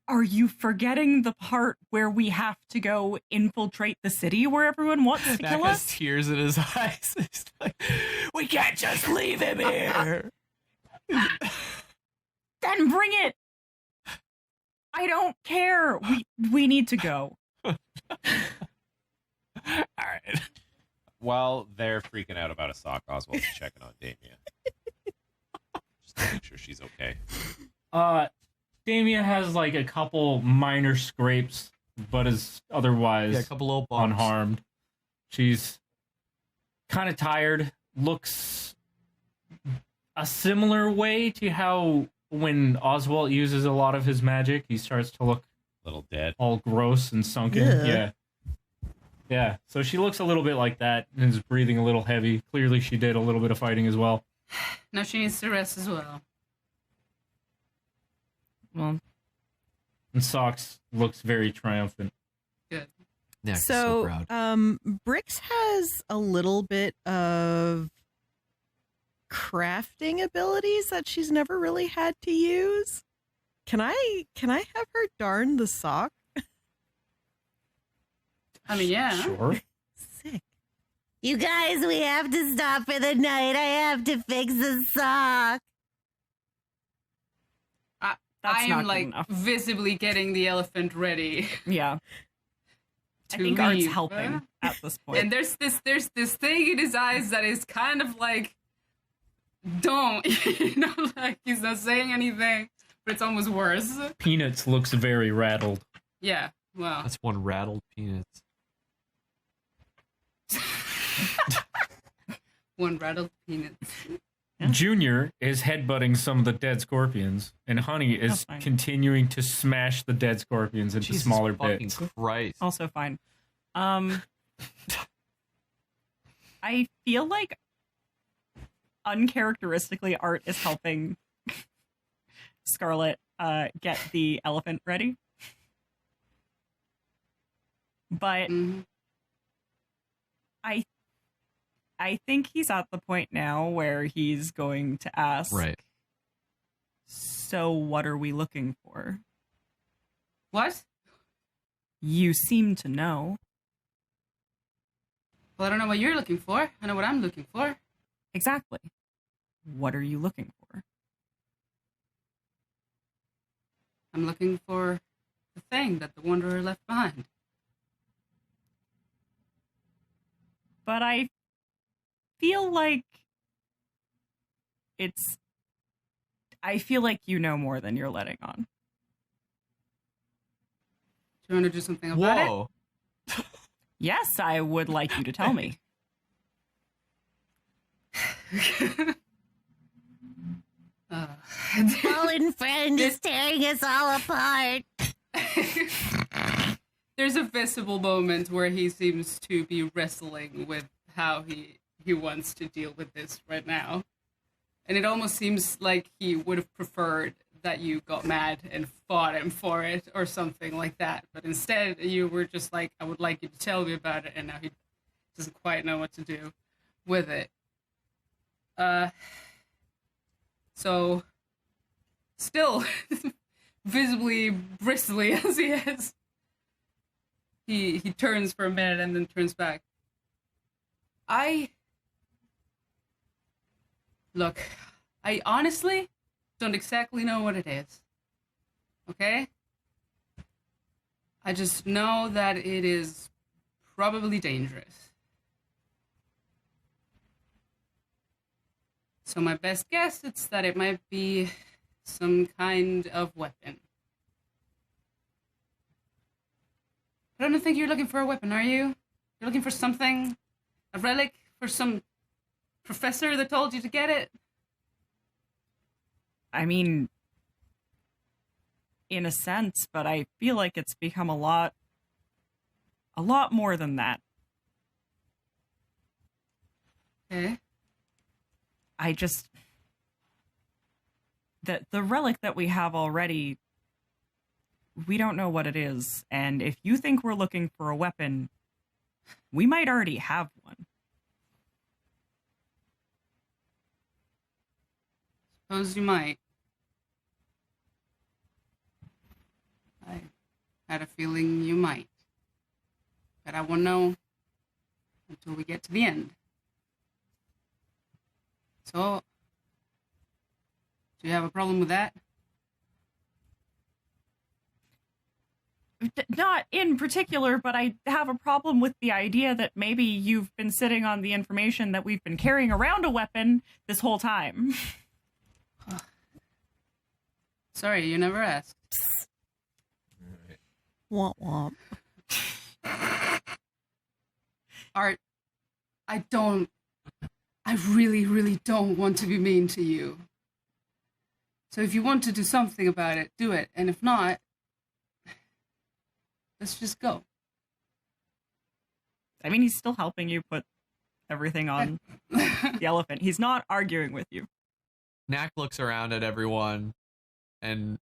Are you forgetting the part where we have to go infiltrate the city where everyone wants to Knack kill has us? tears in his eyes. He's like, "We can't just leave him here." Then bring it. I don't care. We need to go. All right. While they're freaking out about a sock, Oswald's checking on Damia. Just to make sure she's okay. Damia has like a couple minor scrapes, but is otherwise Yeah, a couple little bumps. unharmed. She's kind of tired, looks a similar way to how when Oswalt uses a lot of his magic, he starts to look Little dead. all gross and sunken. Ugh. Yeah. Yeah, so she looks a little bit like that and is breathing a little heavy. Clearly she did a little bit of fighting as well. Now she needs to rest as well. Well, And Socks looks very triumphant. Good. Knack's so So, proud. Brix has a little bit of crafting abilities that she's never really had to use. Can I have her darn the sock? I mean, yeah. Sure. Sick. You guys, we have to stop for the night. I have to fix the sock. that's I not am good like enough. visibly getting the elephant ready Yeah. I to think Art's leave. helping at this point. And there's this thing in his eyes that is kind of like, don't, like he's not saying anything, but it's almost worse. Peanuts looks very rattled. Yeah, well, That's one rattled peanuts. one rattled peanuts. Junior is headbutting some of the dead scorpions, and Honey is continuing to smash the dead scorpions into Jesus smaller fucking bits. Christ. Also fine. I feel like uncharacteristically Art is helping Scarlet get the elephant ready. But I think he's at the point now where he's going to ask, Right. So what are we looking for? What? You seem to know. Well, I don't know what you're looking for. I know what I'm looking for. Exactly. What are you looking for? I'm looking for the thing that the Wanderer left behind. But I feel like I feel like you know more than you're letting on. Do you want to do something about Whoa. Yes, I would like you to tell me. it? Fallen friend is tearing us all apart. There's a visible moment where he seems to be wrestling with how he wants to deal with this right now. And it almost seems like he would have preferred that you got mad and fought him for it or something like that. But instead, you were just like, I would like you to tell me about it, and now he doesn't quite know what to do with it. So, still visibly bristly as he is, he turns for a minute and then turns back. Look, I honestly don't exactly know what it is. Okay? I just know that it is probably dangerous. So my best guess is that it might be some kind of weapon. I don't think you're looking for a weapon, are you? You're looking for something? A relic? For some professor that told you to get it? I mean, in a sense, but I feel like it's become a lot more than that. Okay. I just... The relic that we have already, we don't know what it is. And if you think we're looking for a weapon, we might already have one. Suppose you might. I had a feeling you might. But I won't know until we get to the end. So, do you have a problem with that? Not in particular, but I have a problem with the idea that maybe you've been sitting on the information that we've been carrying around a weapon this whole time. Sorry, you never asked. Womp womp. Art, I really, really don't want to be mean to you. So if you want to do something about it, do it. And if not, let's just go. I mean, he's still helping you put everything on the elephant. He's not arguing with you. Knack looks around at everyone, and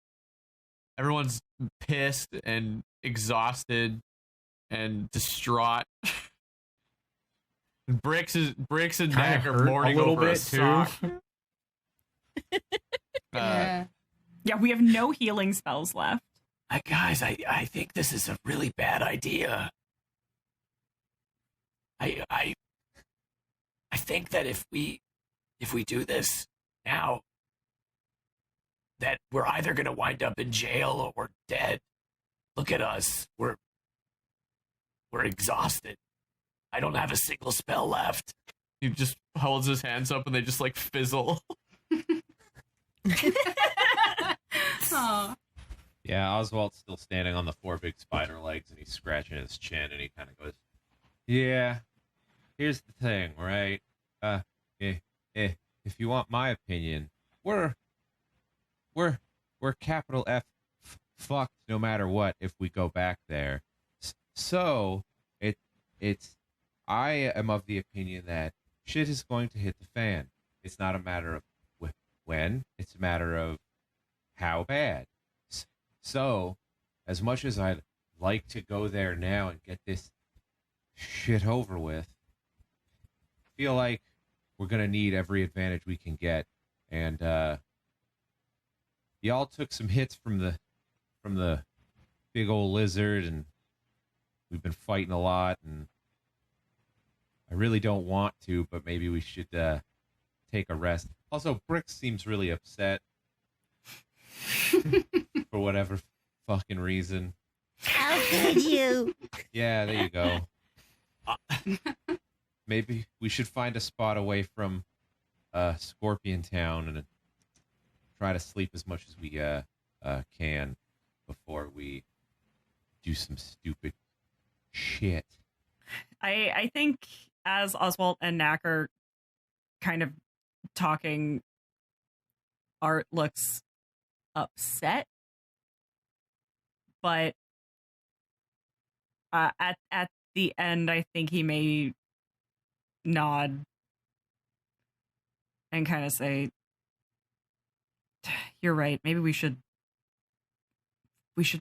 everyone's pissed and exhausted and distraught. Brix and Knack Kinda are hurt mourning a little over a bit, too. sock. Yeah. Yeah, we have no healing spells left. Guys, I think this is a really bad idea. I think that if we do this now, that we're either gonna wind up in jail or we're dead. Look at us. We're exhausted. I don't have a single spell left. He just holds his hands up and they just like fizzle. Aw. Yeah, Oswalt's still standing on the four big spider legs, and he's scratching his chin, and he kind of goes, "Yeah, here's the thing, right? if you want my opinion, we're capital F fucked no matter what if we go back there. So I am of the opinion that shit is going to hit the fan. It's not a matter of when, it's a matter of how bad. So, as much as I'd like to go there now and get this shit over with, I feel like we're going to need every advantage we can get. And y'all took some hits from the big old lizard, and we've been fighting a lot, and I really don't want to, but maybe we should take a rest. Also, Brix seems really upset for whatever fucking reason. How could you? Yeah, there you go. Maybe we should find a spot away from Scorpion Town and try to sleep as much as we can before we do some stupid shit. I think as Oswalt and Knack are kind of talking, Art looks upset, but at the end, I think he may nod and kind of say, "You're right. Maybe we should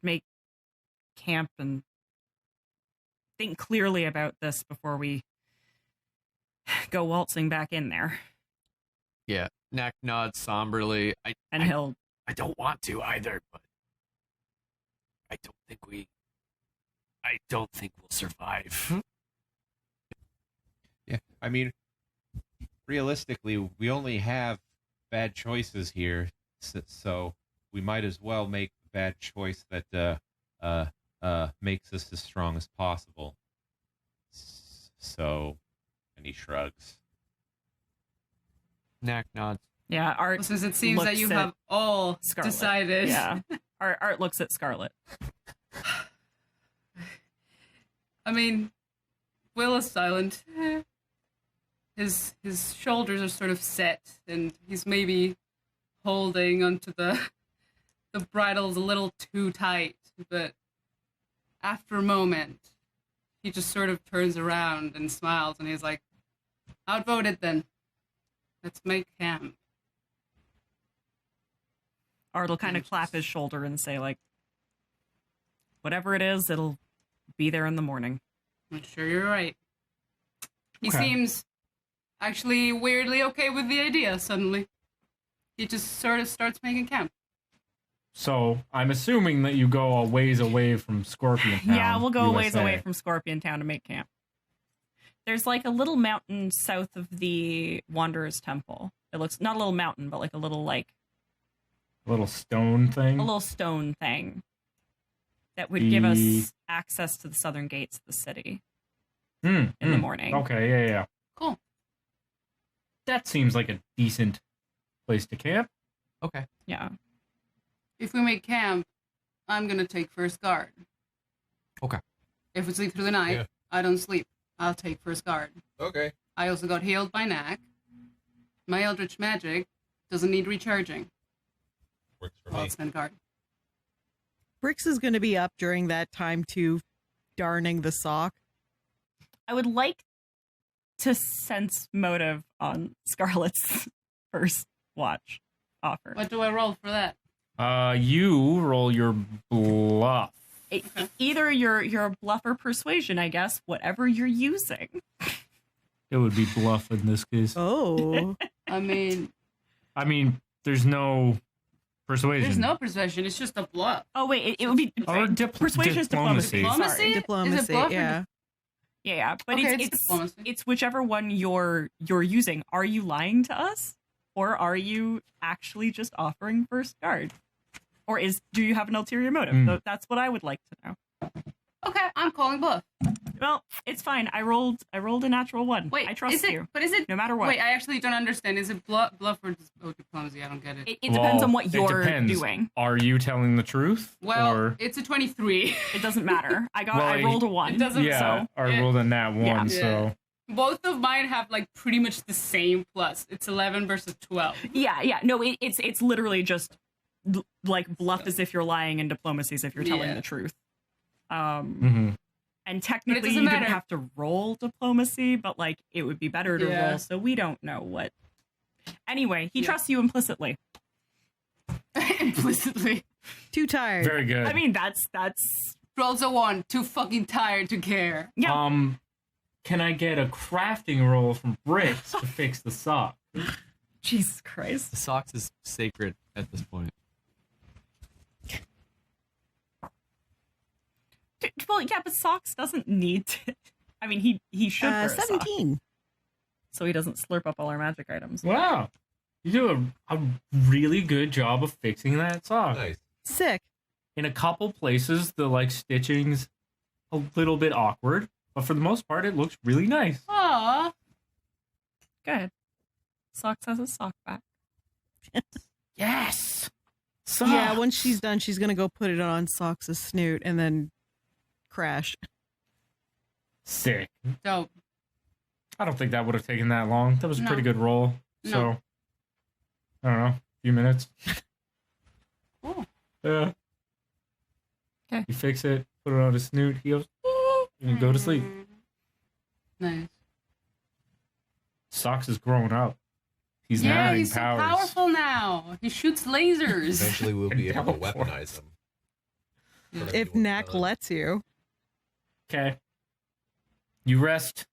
make camp and think clearly about this before we go waltzing back in there." Yeah, Knack nods somberly. I don't want to either, but I don't think we'll survive. Yeah, I mean, realistically, we only have bad choices here, so we might as well make the bad choice that makes us as strong as possible. So, and he shrugs. Knack nods. Yeah, Art. Since it seems that you have all Scarlet. decided. Yeah, Art looks at Scarlet. I mean, Will is silent. His shoulders are sort of set, and he's maybe holding onto the bridles a little too tight. But after a moment, he just sort of turns around and smiles, and he's like, "Outvoted then. Let's make camp." Art will kind of clap his shoulder and say, like, "Whatever it is, it'll be there in the morning." I'm sure you're right. He Okay. seems actually weirdly okay with the idea suddenly. He just sort of starts making camp. So I'm assuming that you go a ways away from Scorpion Town. Yeah, we'll go a ways USA. away from Scorpion Town to make camp. There's like a little mountain south of the Wanderer's Temple. It looks not a little mountain, but like a little A little stone thing. a little stone thing that would give us access to the southern gates of the city in the morning. Okay, yeah. Cool. That seems like a decent place to camp. Okay. Yeah. If we make camp, I'm gonna take first guard. Okay. If we sleep through the night, Yeah. I don't sleep. I'll take first guard. Okay. I also got healed by Knack. My Eldritch magic doesn't need recharging. Works for I'll me. stand guard. Brix is going to be up during that time too, darning the sock. I would like to sense motive on Scarlet's first watch offer. What do I roll for that? You roll your bluff. Either your bluff or persuasion, I guess, whatever you're using. It would be bluff in this case. Oh. I mean, There's no persuasion. there's no persuasion. It's just a bluff. Oh wait, it would be Or persuasion is diplomacy. Diplomacy? Sorry. Is it Diplomacy, bluff or yeah. Yeah, but Okay, it's diplomacy. it's whichever one you're using. Are you lying to us, or are you actually just offering first guard, or do you have an ulterior motive? Mm. So that's what I would like to know. Okay, I'm calling bluff. Well, it's fine. I rolled a natural one. Wait, I trust is it, you, But is it no matter what. Wait, I actually don't understand. Is it bluff or diplomacy? I don't get it. It depends on what It you're depends. doing. Are you telling the truth? Well, or... it's a 23. It doesn't matter. I Well, rolled a one. It doesn't. yeah, so I it- rolled a nat one, Yeah. so Both of mine have like pretty much the same plus. It's 11 versus 12. Yeah. No, it's literally just like bluff as if you're lying and diplomacy as if you're telling the truth. And technically you didn't have to roll diplomacy, but like it would be better to roll, so we don't know what. Anyway, he trusts you implicitly. Implicitly. Too tired. Very good. I mean, that's rolls a 1. Too fucking tired to care. Yeah. Can I get a crafting roll from Brix to fix the sock? Jesus Christ. The socks is sacred at this point. Well, yeah, but Socks doesn't need to. I mean, he should wear a sock, 17. so he doesn't slurp up all our magic items. Wow. You do a really good job of fixing that sock. Nice. Sick. In a couple places, the like stitching's a little bit awkward, but for the most part, it looks really nice. Aww. Good. Socks has a sock back. Yes. Yeah, once she's done, she's going to go put it on Socks' snoot and then crash. Sick. Dope. I don't think that would have taken that long. That was a No. pretty good roll. No. So, I don't know, a few minutes. Cool. Yeah. Okay. You fix it, put it on his snoot, he goes, and you go to sleep. Nice. Socks is growing up. He's now having he's powers. so powerful now. He shoots lasers. Eventually, we'll be able to Teleport. weaponize them. If Knack lets you. Okay. You rest.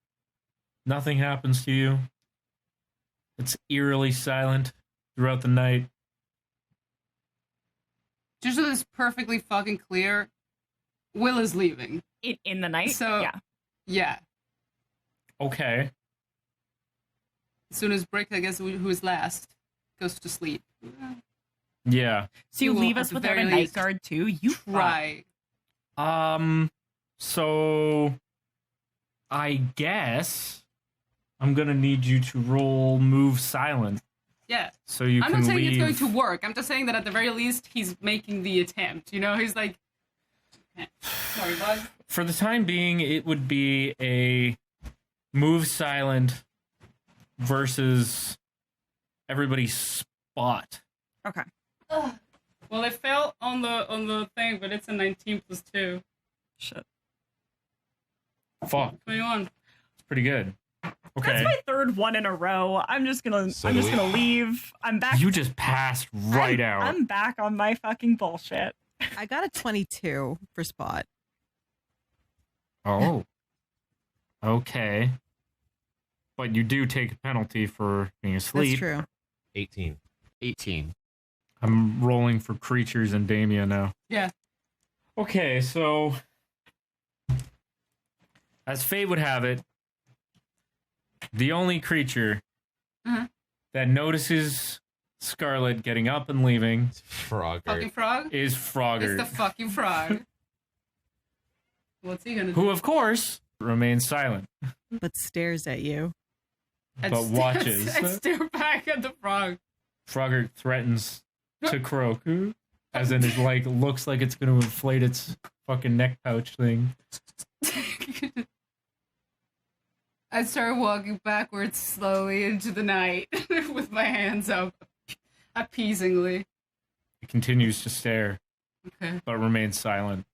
Nothing happens to you. It's eerily silent throughout the night. Just so it's perfectly fucking clear, Will is leaving. In the night? So, yeah. Okay. As soon as Brix, I guess, who is last, goes to sleep. Yeah. So you will leave at us the without a very night least guard too? You Right. So I guess I'm gonna need you to roll move silent. Yeah. So you I'm can not saying leave. it's going to work. I'm just saying that at the very least, he's making the attempt. You know, he's like... Sorry, bud. For the time being, it would be a move silent versus everybody's spot. Okay. Ugh. Well, it fell on the thing, but it's a 19 plus 2. Shit. Fuck. 21. It's pretty good. Okay. That's my third one in a row. I'm just gonna leave. I'm back. You just passed right out. I'm back on my fucking bullshit. I got a 22 for spot. Oh. Okay. But you do take a penalty for being asleep. That's true. 18. 18. I'm rolling for creatures and Damia now. Yeah. Okay, so as fate would have it, the only creature that notices Scarlet getting up and leaving Fucking frog? is Frogger. It's the fucking frog. What's he gonna do? Who, of course, remains silent, But stares at you. but watches. I stare back at the frog. Frogger threatens to croak, as in it like looks like it's going to inflate its fucking neck pouch thing. I start walking backwards slowly into the night with my hands up, appeasingly. It continues to stare, Okay. but remains silent.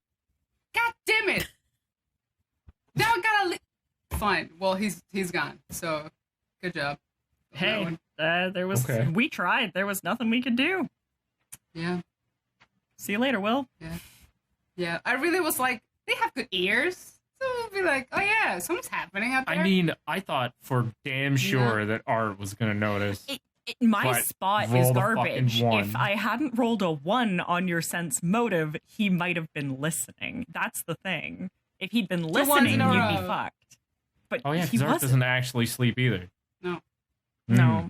God damn it! Now I gotta leave. Fine. Well, he's gone. So, good job. Hey, there was. Okay. We tried. There was nothing we could do. Yeah. See you later, Will. Yeah. I really was like, they have good ears. So we'll be like, oh yeah, something's happening out there. I mean, I thought for damn sure that Art was going to notice. My But spot roll is the garbage. fucking one. If I hadn't rolled a 1 on your sense motive, he might have been listening. That's the thing. If he'd been ones listening, in you'd a be row. fucked. But Oh yeah, he because Art wasn't. doesn't actually sleep either. No. No.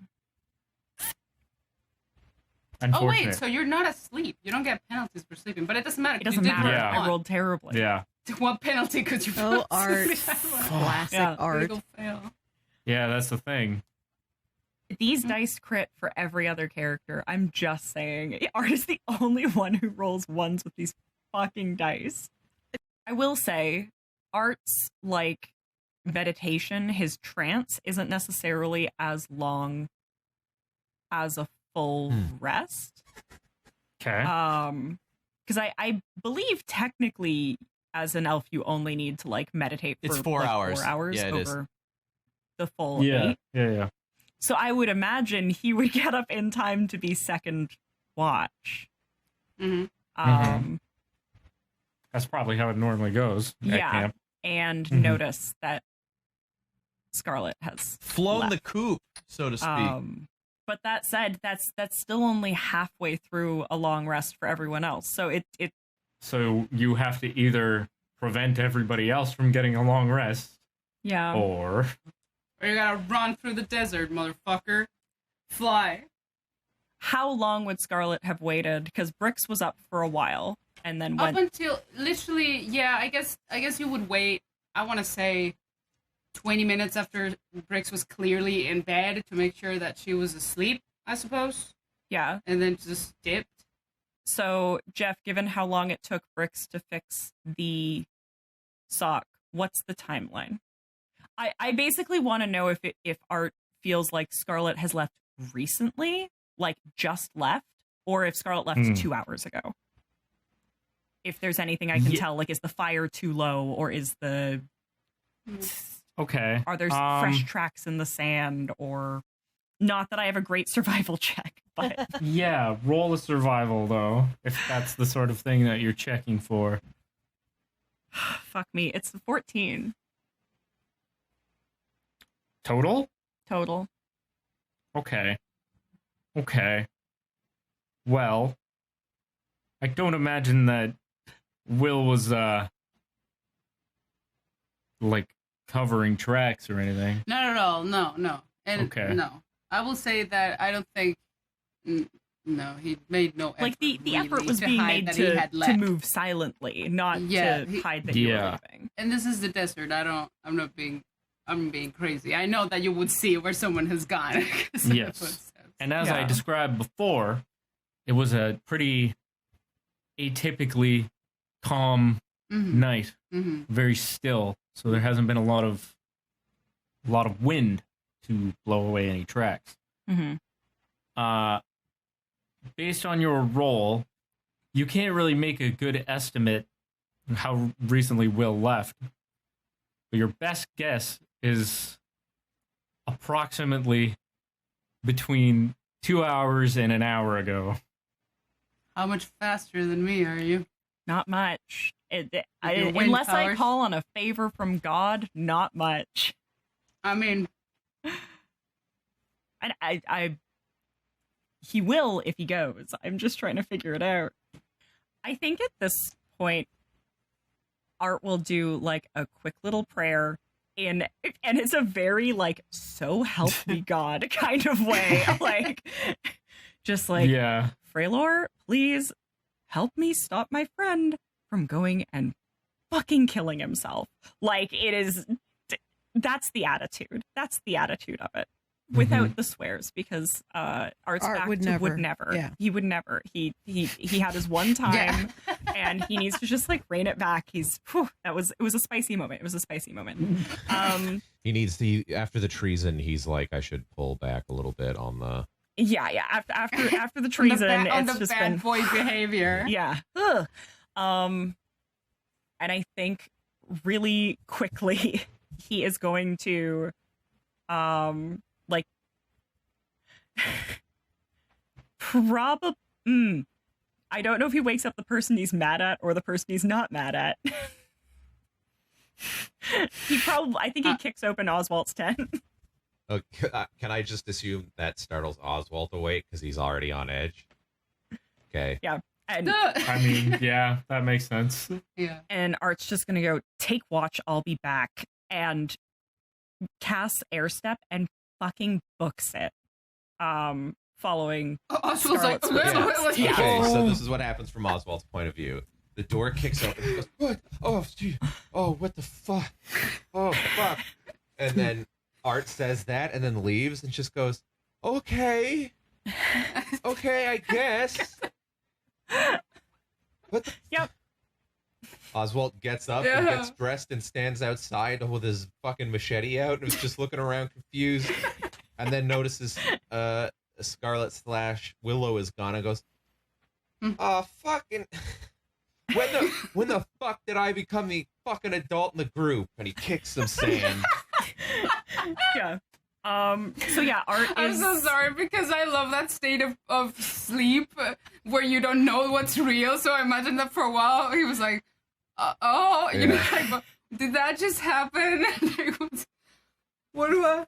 Oh Unfortunate. wait, so you're not asleep. You don't get penalties for sleeping, but it doesn't matter. It doesn't you did matter. roll Yeah. I one. rolled terribly. Yeah. What penalty could you? Oh, possibly Art. have? Classic Yeah. Art. Critical fail. Yeah, that's the thing. These dice crit for every other character. I'm just saying. Art is the only one who rolls ones with these fucking dice. I will say, Art's, like, meditation, his trance, isn't necessarily as long as a full rest. Okay. Because I believe technically as an elf you only need to like meditate for It's 4 like, hours. 4 hours Yeah, it is. over the full Yeah. 8. Yeah. So I would imagine he would get up in time to be second watch. Mm-hmm. That's probably how it normally goes at Yeah, camp. and notice that Scarlet has Flown left. the coop, so to speak. But that said, that's still only halfway through a long rest for everyone else. So it So you have to either prevent everybody else from getting a long rest, yeah. or Or you gotta run through the desert, motherfucker. Fly. How long would Scarlet have waited? Because Brix was up for a while and then went. Up until literally, yeah. I guess you would wait. I want to say 20 minutes after Brix was clearly in bed to make sure that she was asleep. I suppose. Yeah. And then just dipped. So Jeph, given how long it took Brix to fix the sock, what's the timeline? I basically want to know if Art feels like Scarlet has left recently, like just left, or if Scarlet left 2 hours ago. If there's anything I can tell, like is the fire too low, or is the okay? Are there fresh tracks in the sand, or not that I have a great survival check, but Yeah, roll a survival though, if that's the sort of thing that you're checking for. fuck me, it's 14 Total? total. Okay. Well, I don't imagine that Will was like covering tracks or anything. Not at all. No. And Okay. no. I will say that I don't think. No, he made no effort. Like the effort really was to being hide made that he had to left. move silently, not Yeah, to hide that you were Yeah. leaving. And this is the desert. I'm being crazy. I know that you would see where someone has gone. 'Cause of the Yes. footsteps. And as I Yeah. described before, it was a pretty atypically calm Mhm. night, Mhm. very still. So there hasn't been a lot of wind to blow away any tracks. Mm-hmm. Based on your roll, you can't really make a good estimate of how recently Will left. But your best guess is approximately between 2 hours and an hour ago. How much faster than me are you? Not much. your wind Unless I powers? call on a favor from God, not much. I mean, And he will if he goes. I'm just trying to figure it out. I think at this point, Art will do like a quick little prayer and it's a very like so help me God kind of way. Like just like Yeah. Freylor, please help me stop my friend from going and fucking killing himself. Like it is that's the attitude. That's the attitude of it. Without the swears, because Art's Art back would to would never. never. Yeah. He would never. He had his one time and he needs to just like rein it back. It was a spicy moment. It was a spicy moment. He needs to, after the treason, he's like, I should pull back a little bit on the. Yeah. After the treason, on it's the just bad been boy behavior. yeah. Ugh. And I think really quickly he is going to like probably I don't know if he wakes up the person he's mad at or the person he's not mad at. I think he kicks open Oswalt's tent. Can I just assume that startles Oswalt awake because he's already on edge? Okay. Yeah. And I mean, yeah, that makes sense. Yeah. and Art's just gonna go, take watch, I'll be back, and casts air step and fucking books it. Following Oswald's like, Scarlet's yeah. Okay, so this is what happens from Oswald's point of view. The door kicks open. He goes, what? Oh, gee. Oh, what the fuck? Oh, fuck. And then Art says that and then leaves and just goes, okay. Okay, I guess. What the? Yep. Oswalt gets up and gets dressed and stands outside with his fucking machete out and is just looking around confused, and then notices Scarlet / Willow is gone and goes, "Oh, fucking... When the fuck did I become the fucking adult in the group?" And he kicks some sand. Yeah. So yeah, Art I'm is... so sorry because I love that state of sleep where you don't know what's real. So I imagine that for a while he was like, you know, like, did that just happen? What do I?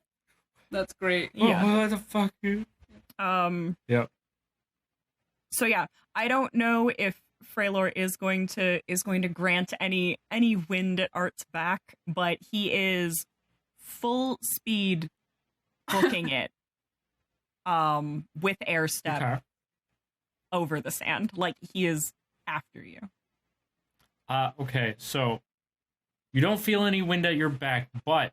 That's great. Yeah. Oh, what the fuck, dude? Yep. So yeah, I don't know if Freylor is going to grant any wind at Art's back, but he is full speed booking it with air step over the sand. Like he is after you. Okay, so you don't feel any wind at your back, but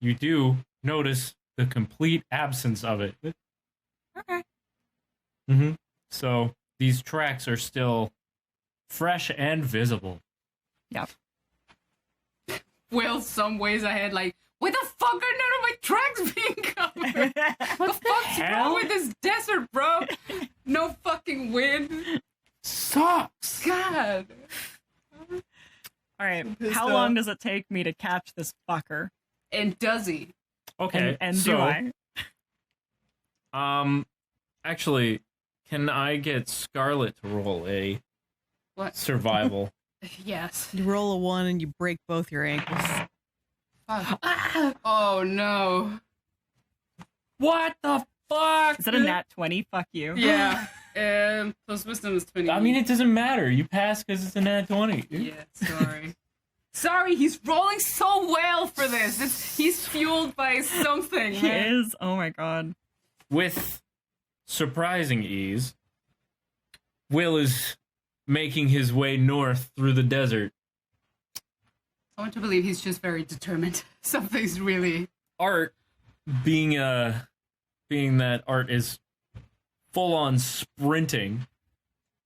you do notice the complete absence of it. Okay. Mm-hmm. So these tracks are still fresh and visible. Yep. Will some ways ahead, like, where the fuck are none of my tracks being covered? What the fuck's wrong with this desert, bro? No fucking wind. Sucks. God. All right. How long does it take me to catch this fucker? And does he? Okay. And so, do I? Actually, can I get Scarlet to roll a survival? Yes. You roll a 1 and you break both your ankles. Oh no. What the fuck? Is that a nat 20? Fuck you. Yeah. Plus wisdom is 20. I mean, it doesn't matter. You pass because it's a nat 20. Yeah, sorry. Sorry, he's rolling so well for this. He's fueled by something. He man. is. Oh my god. With surprising ease, Will is making his way north through the desert. I want to believe he's just very determined. Something's really... Art, being that Art is full-on sprinting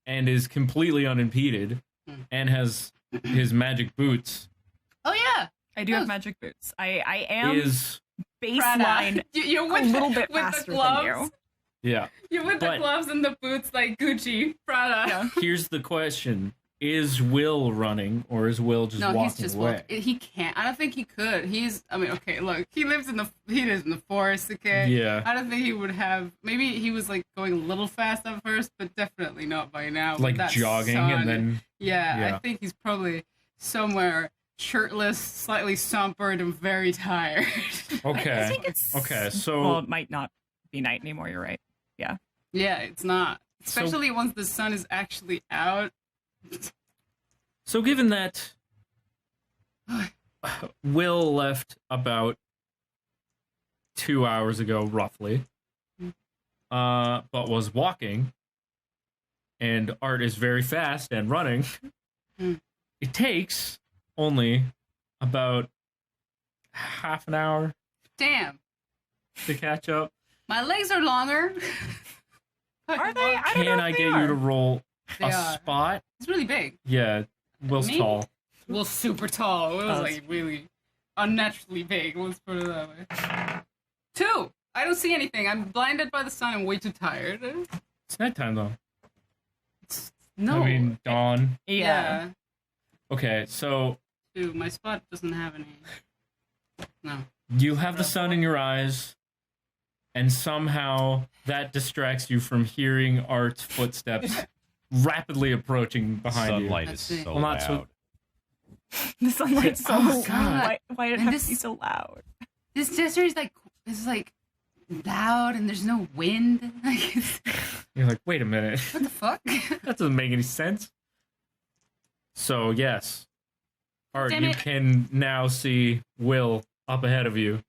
and is completely unimpeded and has his magic boots. Oh yeah, I do have magic boots. I am is baseline you're a little bit with faster the gloves. than you. Yeah. You're with the gloves and the boots like Gucci, Prada. Yeah. Here's the question. Is Will running or is Will just walking he's just away? He can't. I don't think he could. Okay, look, he lives in the forest, okay? Yeah. I don't think he would have, maybe he was like going a little fast at first, but definitely not by now. Like That jogging sun. and then... Yeah, I think he's probably somewhere shirtless, slightly sunburned, and very tired. Okay. I think it's... Okay, so... Well, it might not be night anymore, you're right. Yeah. Yeah, it's not. Especially once the sun is actually out. So given that Will left about 2 hours ago, roughly, but was walking, and Art is very fast and running, it takes only about half an hour Damn. to catch up. My legs are longer. Are they? I don't know Can if I they get are. you to roll They a are. spot? It's really big. Yeah, Will's Me? tall. Well, super tall. It was Oh, like really unnaturally big. Let's put it that way. 2. I don't see anything. I'm blinded by the sun. I'm way too tired. It's nighttime, though. No. I mean, dawn. Yeah. Okay, so 2. My spot doesn't have any. No. you have the sun in your eyes, and somehow that distracts you from hearing Art's footsteps rapidly approaching behind Sunlight Let's is see. so Well, not so- loud. The sunlig's so Oh, God. Why did it And have this- to be so loud? This desert is like loud and there's no wind. Like, you. You're like, wait a minute. what the fuck? That doesn't make any sense. So, yes. Art, Damn you it. can now see Will up ahead of you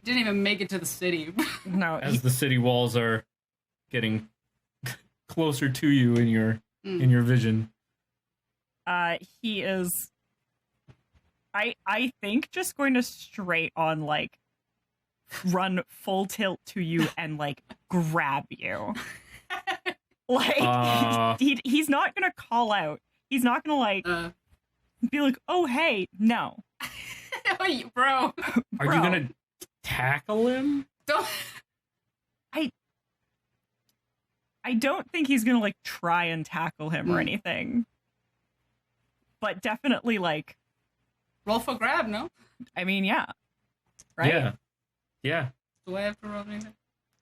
Didn't even make it to the city. No, as the city walls are getting closer to you in your vision. he is I think just going to straight on like run full tilt to you and like grab you. Like Uh. he's not gonna call out. He's not gonna like be like, oh hey, no. Bro. Are you gonna tackle him? Don't. I don't think he's gonna like try and tackle him or anything. But definitely like Roll for grab, no? I mean, yeah. Right? Yeah. Do I have to roll anything?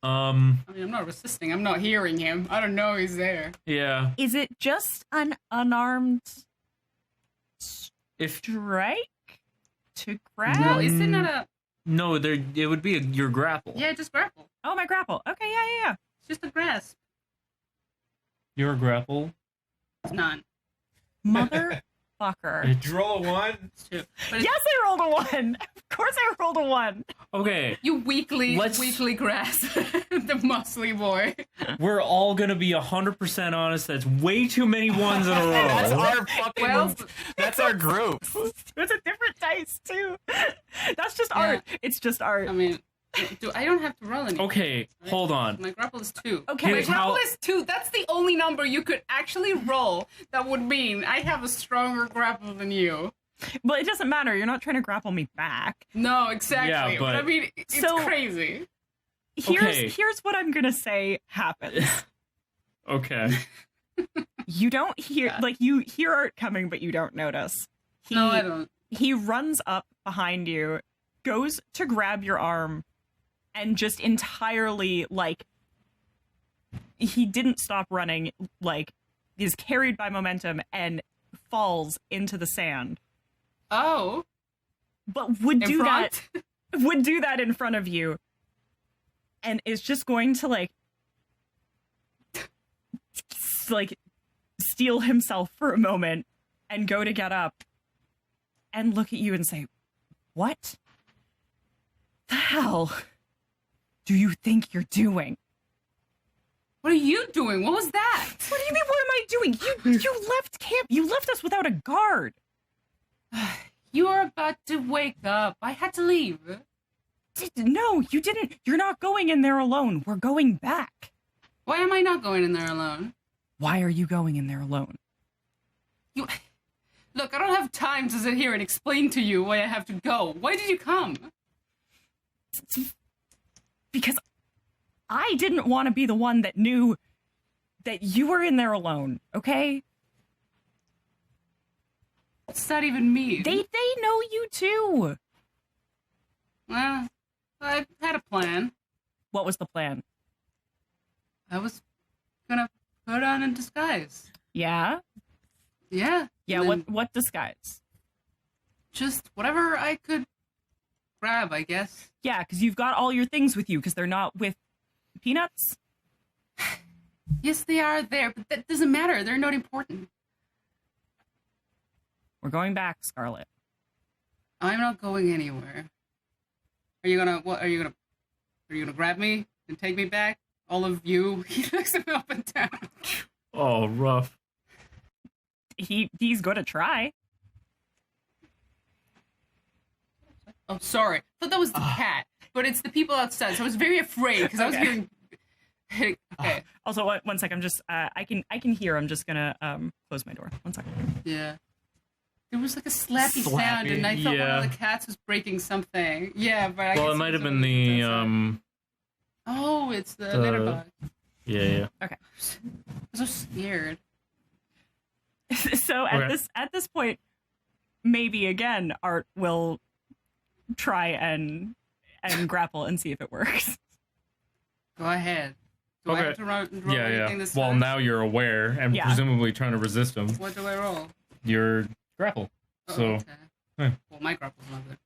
I mean, I'm not resisting. I'm not hearing him. I don't know he's there. Yeah. Is it just an unarmed strike to grab? No, is it not a... No, it would be your grapple. Yeah, just grapple. Oh, my grapple. Okay, yeah. It's just a grasp. Your grapple? It's none. Motherfucker. Did you roll a 1? It's 2. Yes, I rolled a 1. Of course I rolled a 1. Okay. You weakly grasp the muscly boy. We're all gonna be 100% honest. That's way too many ones in a row. That's our fucking. That's our group. It's a different dice too. That's just art. It's just art. I mean, I don't have to roll anything. Okay, right? hold on. My grapple is 2. Okay, my grapple is 2. That's the only number you could actually roll. That would mean I have a stronger grapple than you. But it doesn't matter. You're not trying to grapple me back. No, exactly. Yeah, but I mean, it's crazy. Here's what I'm gonna say happens. Okay. You don't hear you hear Art coming, but you don't notice. No, I don't. He runs up behind you, goes to grab your arm, and just entirely he didn't stop running, is carried by momentum and falls into the sand. Oh. But would do that in front of you, and is just going to steal himself for a moment and go to get up and look at you and say, what the hell do you think you're doing? What are you doing? What was that? What do you mean, what am I doing? You left camp. You left us without a guard. You are about to wake up. I had to leave. No, you didn't. You're not going in there alone. We're going back. Why am I not going in there alone? Why are you going in there alone? Look, I don't have time to sit here and explain to you why I have to go. Why did you come? Because I didn't want to be the one that knew that you were in there alone, okay? What's that even mean? They know you too. Well, I had a plan. What was the plan? I was gonna put on a disguise. Yeah? Yeah. Yeah, what disguise? Just whatever I could grab, I guess. Yeah, because you've got all your things with you, because they're not with Peanuts? Yes, they are there, but that doesn't matter. They're not important. We're going back, Scarlet. I'm not going anywhere. Are you gonna grab me and take me back? All of you? He looks me up and down. Oh, rough. He's gonna try. Oh, sorry. I thought that was the cat, but it's the people outside. So I was very afraid because I was hearing. Okay. Also, one sec. I'm just. I can hear. I'm just gonna close my door. 1 second. Yeah. There was like a slappy sound, and I thought one of the cats was breaking something. Yeah, but it might have been the Oh, it's the litter bug. Yeah. Okay. I'm so scared. So at this point, maybe again, Art will try and grapple and see if it works. Go ahead. Do I have to roll anything this Well, time? now you're aware and presumably trying to resist him. What do I roll? Your grapple. So. Okay. Yeah. Well, my grapple's not good.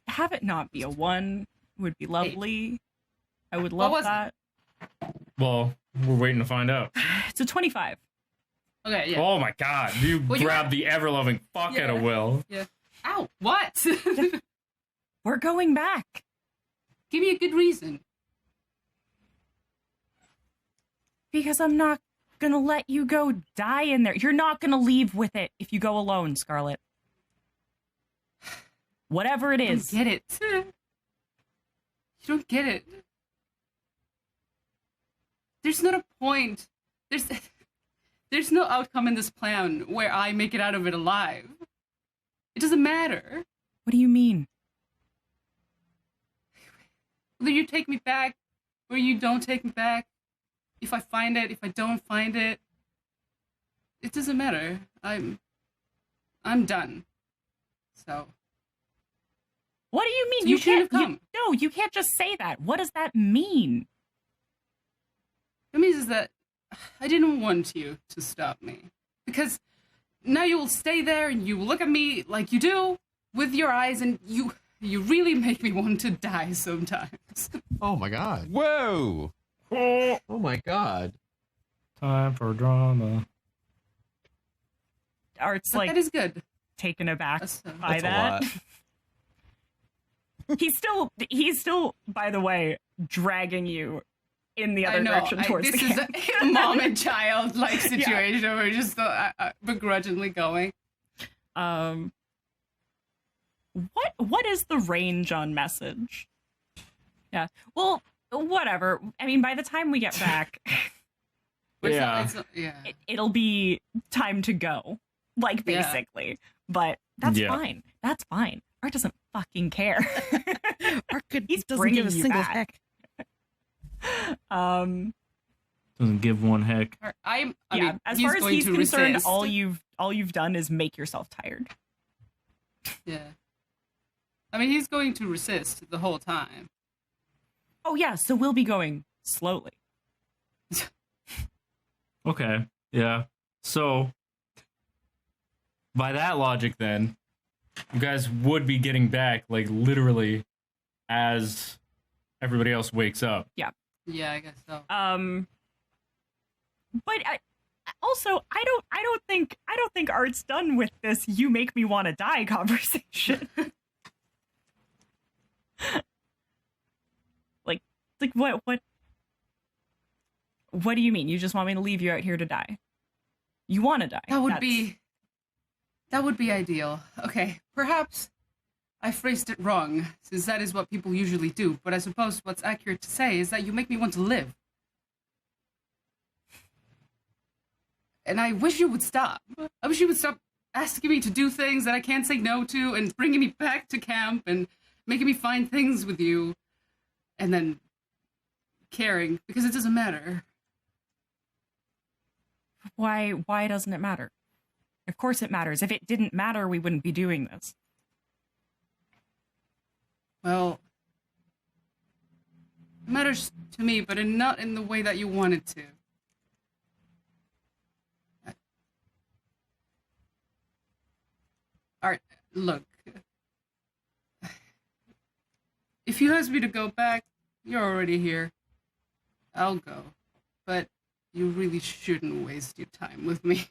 Have it not be a 1 would be lovely. I would love that. Well, we're waiting to find out. It's a 25. Okay, yeah. Oh my god, you grabbed the ever-loving fuck out of Will. Yeah. Ow, what? We're going back. Give me a good reason. Because I'm not gonna let you go die in there. You're not gonna leave with it if you go alone, Scarlet. Whatever it is. You don't get it. You don't get it. There's not a point. There's no outcome in this plan where I make it out of it alive. It doesn't matter. What do you mean? Whether you take me back or you don't take me back, if I find it, if I don't find it, it doesn't matter. I'm done. So. What do you mean? So you shouldn't have can't. come. No, you can't just say that. What does that mean? It means that I didn't want you to stop me. Because now you will stay there and you look at me like you do with your eyes, and you really make me want to die sometimes. Oh my god. Whoa! Oh my god. Time for drama. Art's But like that is good. taken aback That's, by that. He's still, by the way, dragging you in the other I know. direction towards this the is camp. a mom and child like situation. We're just begrudgingly going. What is the range on message? Yeah. Well, whatever. I mean, by the time we get back, Yeah. it'll be time to go. Like, Yeah. basically. But that's Yeah. fine. That's fine. Art doesn't fucking care. Art He's doesn't bringing give a you single back. heck. Doesn't give one heck. I Yeah. mean, As far as going he's to concerned, resist. all you've done is make yourself tired. Yeah. I mean, he's going to resist the whole time. Oh yeah, so we'll be going slowly. Okay. Yeah. So, by that logic, then, you guys would be getting back, like, literally as everybody else wakes up. Yeah, I guess so. But I don't think Art's done with this "you make me want to die" conversation. like what do you mean? You just want me to leave you out here to die? You want to die? That would be ideal. Okay, perhaps I phrased it wrong, since that is what people usually do, but I suppose what's accurate to say is that you make me want to live. And I wish you would stop. I wish you would stop asking me to do things that I can't say no to, and bringing me back to camp, and making me find things with you, and then caring, because it doesn't matter. Why doesn't it matter? Of course it matters. If it didn't matter, we wouldn't be doing this. Well, it matters to me, but not in the way that you want it to. Alright, look. If you ask me to go back, you're already here. I'll go. But you really shouldn't waste your time with me.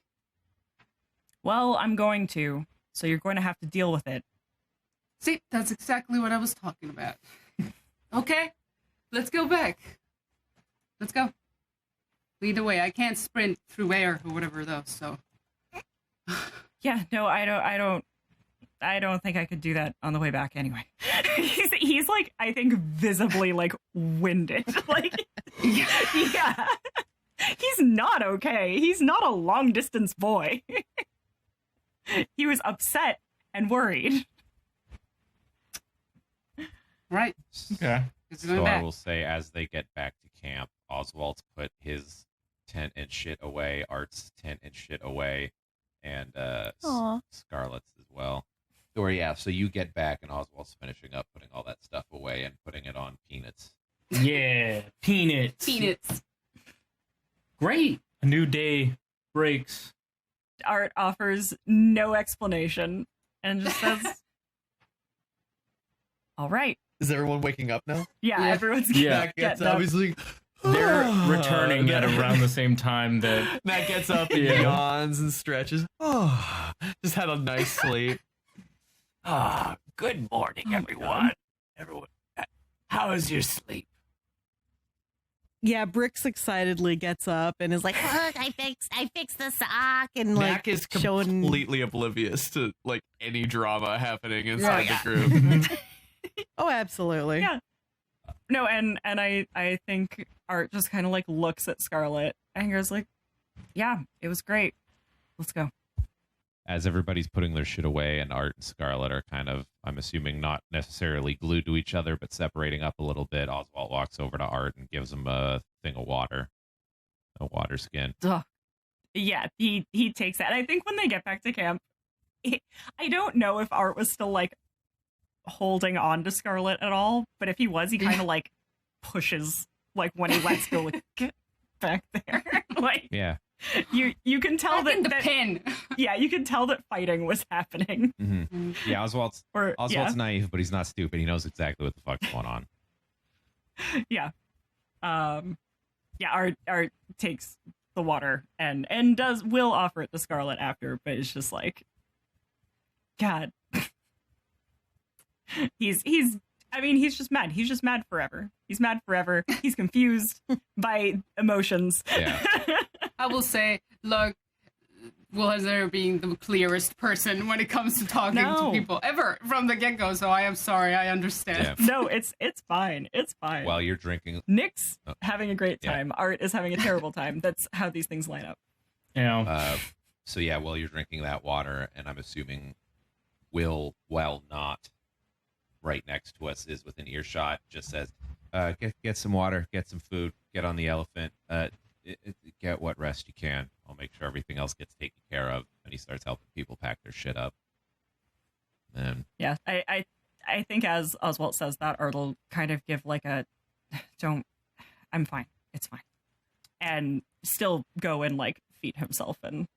Well, I'm going to, so you're going to have to deal with it. See, that's exactly what I was talking about. Okay, let's go back. Let's go. Lead the way. I can't sprint through air or whatever, though, so. Yeah, no, I don't think I could do that on the way back anyway. he's like, I think visibly like winded. Like, yeah. He's not okay. He's not a long distance boy. He was upset and worried. Right. Okay. So I will say, as they get back to camp, Oswald's put his tent and shit away, Art's tent and shit away, and Scarlet's as well. Or yeah, so you get back and Oswald's finishing up putting all that stuff away and putting it on Peanuts. Yeah, Peanuts. Peanuts. Great. A new day breaks. Art offers no explanation and just says, all right. Is everyone waking up now? Yeah, everyone's Matt gets getting up. up. He's like, They're returning at around the same time that Matt gets up and yawns and stretches. Oh, just had a nice sleep. Good morning, everyone. Everyone, how is your sleep? Yeah, Brix excitedly gets up and is like, Look, I fixed the sock and Knack like is showing- completely oblivious to like any drama happening inside Yeah. the group. oh, absolutely. Yeah. No, and I think Art just kind of like looks at Scarlet and goes like, Yeah, it was great. Let's go. As everybody's putting their shit away, and Art and Scarlet are kind of, I'm assuming, not necessarily glued to each other, but separating up a little bit, Oswalt walks over to Art and gives him a thing of water. A water skin. Ugh. Yeah, he takes that. I think when they get back to camp, I don't know if Art was still, like, holding on to Scarlet at all, but if he was, he kind of, like, pushes, like, when he lets go, like, get back there. Like, Yeah. You can tell Back in the that pin. yeah, you can tell that fighting was happening. Mm-hmm. Yeah, Oswalt's naive, but he's not stupid. He knows exactly what the fuck's going on. Yeah. Yeah, Art takes the water and will offer it to Scarlet after, but it's just like, God. he's just mad. He's just mad forever. He's mad forever. He's confused by emotions. Yeah. I will say, look, Wilder being the clearest person when it comes to talking to people ever from the get-go, so I am sorry, I understand. Yeah. No, it's fine. It's fine. While you're drinking... Nick's having a great time. Yeah. Art is having a terrible time. That's how these things line up. Yeah. So yeah, while you're drinking that water, and I'm assuming Will, while not right next to us, is within earshot, just says, get some water, get some food, get on the elephant, get what rest you can. I'll make sure everything else gets taken care of. And he starts helping people pack their shit up. And yeah, I think as Oswalt says that, Art will kind of give like a, I'm fine, it's fine, and still go and like feed himself and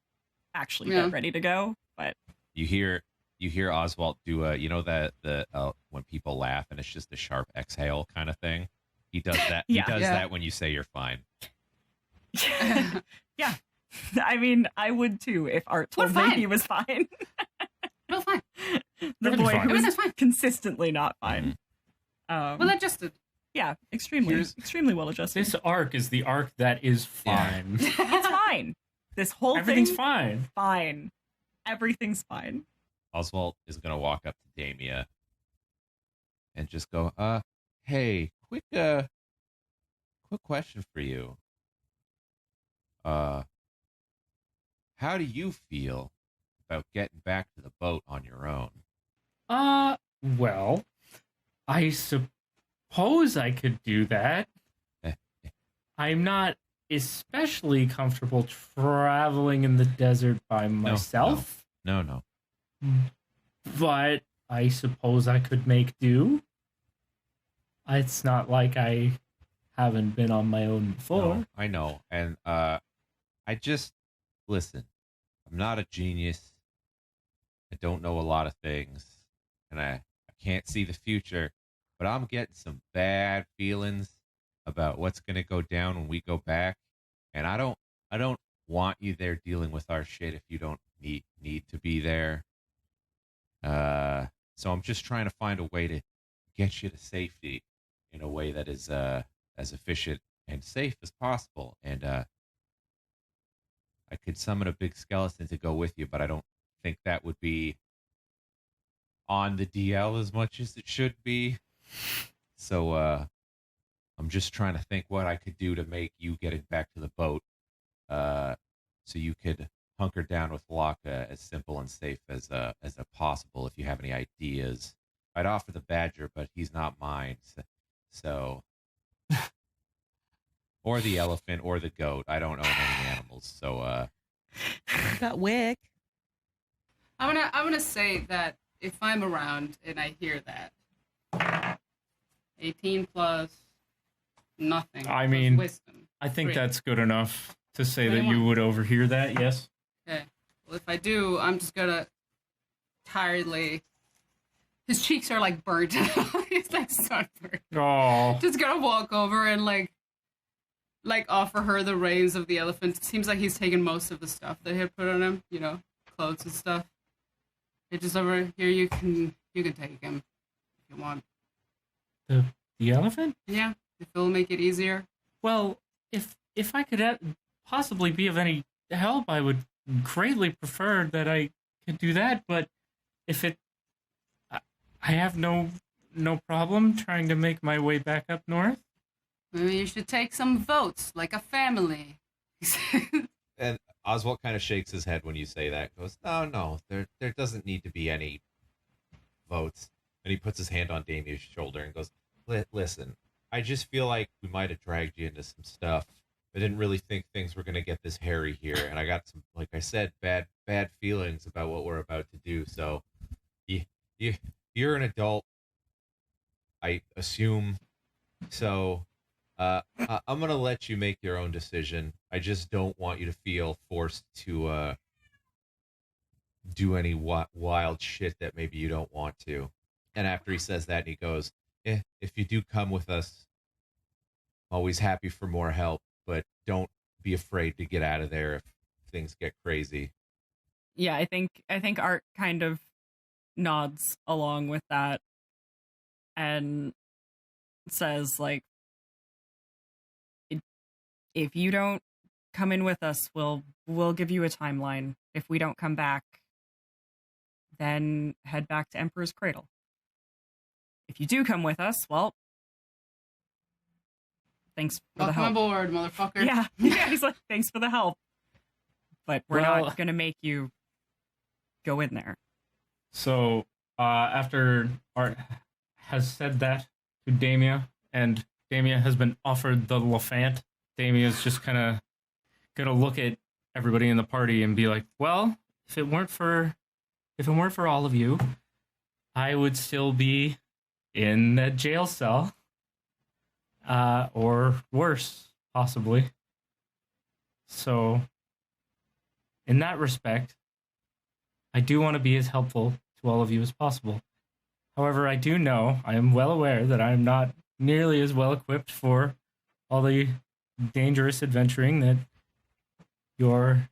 actually get ready to go. But you hear Oswalt do the when people laugh and it's just a sharp exhale kind of thing. He does that. He does that when you say you're fine. Yeah. I mean, I would too if Art told me he was fine. We're fine. The boy who was consistently not fine. Mm-hmm. Well adjusted. Yeah, extremely well adjusted. This arc is the arc that is fine. It's fine. This whole Everything's thing, fine. Fine. Everything's fine. Oswalt is going to walk up to Damia and just go, hey, quick question for you. How do you feel about getting back to the boat on your own? Well, I suppose I could do that. I'm not especially comfortable traveling in the desert by myself. No. But I suppose I could make do. It's not like I haven't been on my own before. No, I know. And listen, I'm not a genius. I don't know a lot of things. And I can't see the future. But I'm getting some bad feelings about what's going to go down when we go back. And I don't want you there dealing with our shit if you don't need to be there. So I'm just trying to find a way to get you to safety in a way that is as efficient and safe as possible. And I could summon a big skeleton to go with you, but I don't think that would be on the DL as much as it should be. So I'm just trying to think what I could do to make you getting back to the boat so you could hunker down with Locke as simple and safe as possible. If you have any ideas, I'd offer the badger, but he's not mine. So or the elephant or the goat. I don't own any animals. So got Wick. I'm gonna say that if I'm around and I hear that 18 plus nothing. I mean, wisdom. I think 3. that's good enough to say that 21. you would overhear that. Yes. Okay. Well, if I do, I'm just gonna tiredly. His cheeks are like burnt. He's like sunburned. Oh. Just gonna walk over and like offer her the reins of the elephant. It seems like he's taken most of the stuff that he had put on him, clothes and stuff. It's just over here. You can take him if you want. The elephant? Yeah, if it'll make it easier. Well, if I could possibly be of any help, I would greatly prefer that I could do that. But if I have no problem trying to make my way back up north. Maybe you should take some votes, like a family. And Oswalt kind of shakes his head when you say that. Goes, no, there doesn't need to be any votes. And he puts his hand on Damia's shoulder and goes, listen, I just feel like we might have dragged you into some stuff. I didn't really think things were going to get this hairy here. And I got some, like I said, bad feelings about what we're about to do. So you're an adult, I assume. So I'm going to let you make your own decision. I just don't want you to feel forced to do any wild shit that maybe you don't want to. And after he says that, he goes, if you do come with us, always happy for more help, but don't be afraid to get out of there if things get crazy. Yeah, I think Art kind of nods along with that and says, like, if you don't come in with us, we'll give you a timeline. If we don't come back, then head back to Emperor's Cradle. If you do come with us, well, thanks for the help. Welcome aboard, motherfucker. Yeah. He's like, thanks for the help. But we're not going to make you go in there. So, after Art has said that to Damia, and Damia has been offered the Lafant, Damia's just kind of going to look at everybody in the party and be like, well, if it weren't for all of you, I would still be in that jail cell. Or worse, possibly. So, in that respect, I do want to be as helpful to all of you as possible. However, I am well aware that I am not nearly as well equipped for all the dangerous adventuring that your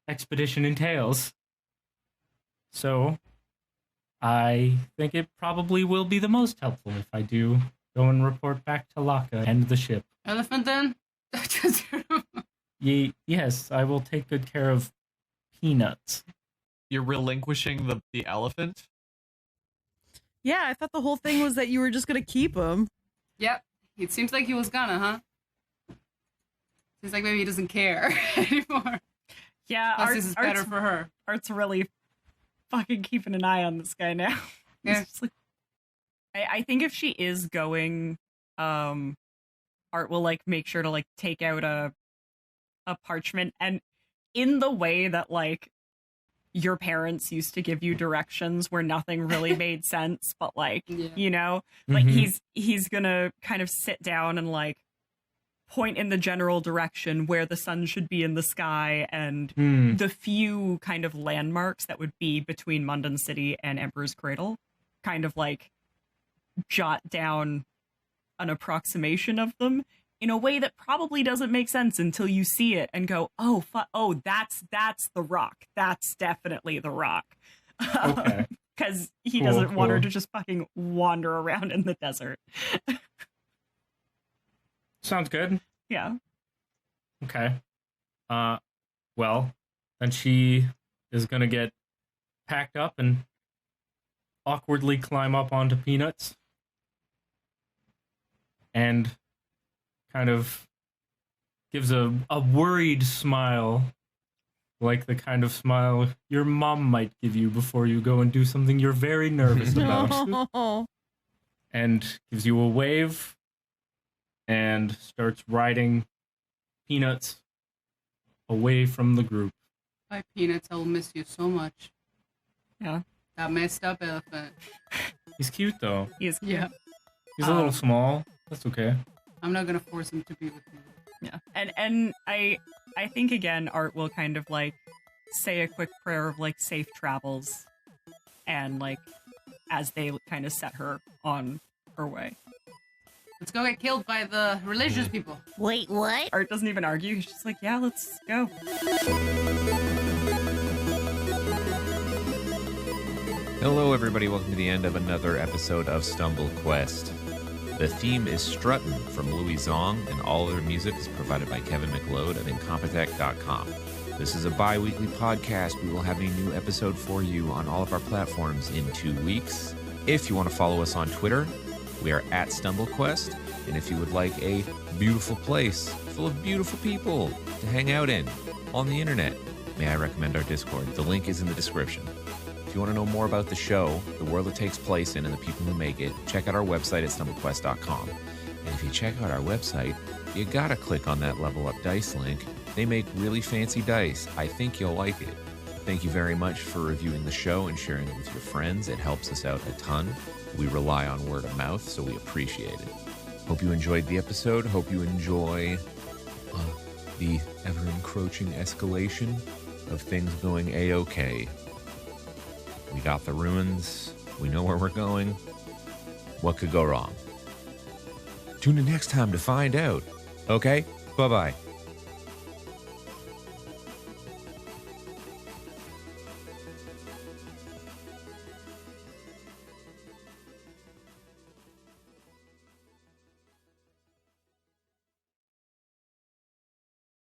expedition entails. So, I think it probably will be the most helpful if I do go and report back to Laka and the ship. Elephant then? Yes, I will take good care of Peanuts. You're relinquishing the elephant? Yeah, I thought the whole thing was that you were just going to keep him. Yep. It seems like he was gonna, huh? Seems like maybe he doesn't care anymore. Yeah, this is better for her. Art's really fucking keeping an eye on this guy now. Yeah. Like, I think if she is going, Art will like make sure to like take out a parchment, and in the way that like your parents used to give you directions where nothing really made sense, but like, you know, like he's gonna kind of sit down and like point in the general direction where the sun should be in the sky, and the few kind of landmarks that would be between Mundan City and Emperor's Cradle, kind of like jot down an approximation of them in a way that probably doesn't make sense until you see it and go, oh, that's the rock. That's definitely the rock. Okay. Because he doesn't want her to just fucking wander around in the desert. Sounds good. Yeah. Okay. Well, then she is gonna get packed up and awkwardly climb up onto Peanuts and kind of gives a worried smile, like the kind of smile your mom might give you before you go and do something you're very nervous about. And gives you a wave and starts riding Peanuts away from the group. Bye, Peanuts. I will miss you so much. Yeah. That messed up elephant. He's cute, though. He's Yeah. He's a little small. That's okay. I'm not gonna force him to be with me. Yeah. And I think again Art will kind of like say a quick prayer of like safe travels, and like as they kind of set her on her way. Let's go get killed by the religious people. Wait, what? Art doesn't even argue. He's just like, yeah, let's go. Hello, everybody. Welcome to the end of another episode of Stumble Quest. The theme is Struttin from Louie, Zong, and all other music is provided by Kevin McLeod of Incompetech.com. This is a bi-weekly podcast. We will have a new episode for you on all of our platforms in 2 weeks. If you want to follow us on Twitter, we are at StumbleQuest. And if you would like a beautiful place full of beautiful people to hang out in on the internet, may I recommend our Discord? The link is in the description. If you want to know more about the show, the world it takes place in, and the people who make it, check out our website at stumblequest.com. And if you check out our website, you gotta click on that Level Up Dice link. They make really fancy dice. I think you'll like it. Thank you very much for reviewing the show and sharing it with your friends. It helps us out a ton. We rely on word of mouth, so we appreciate it. Hope you enjoyed the episode. Hope you enjoy the ever-encroaching escalation of things going A-OK. We got the ruins. We know where we're going. What could go wrong? Tune in next time to find out. Okay? Bye-bye.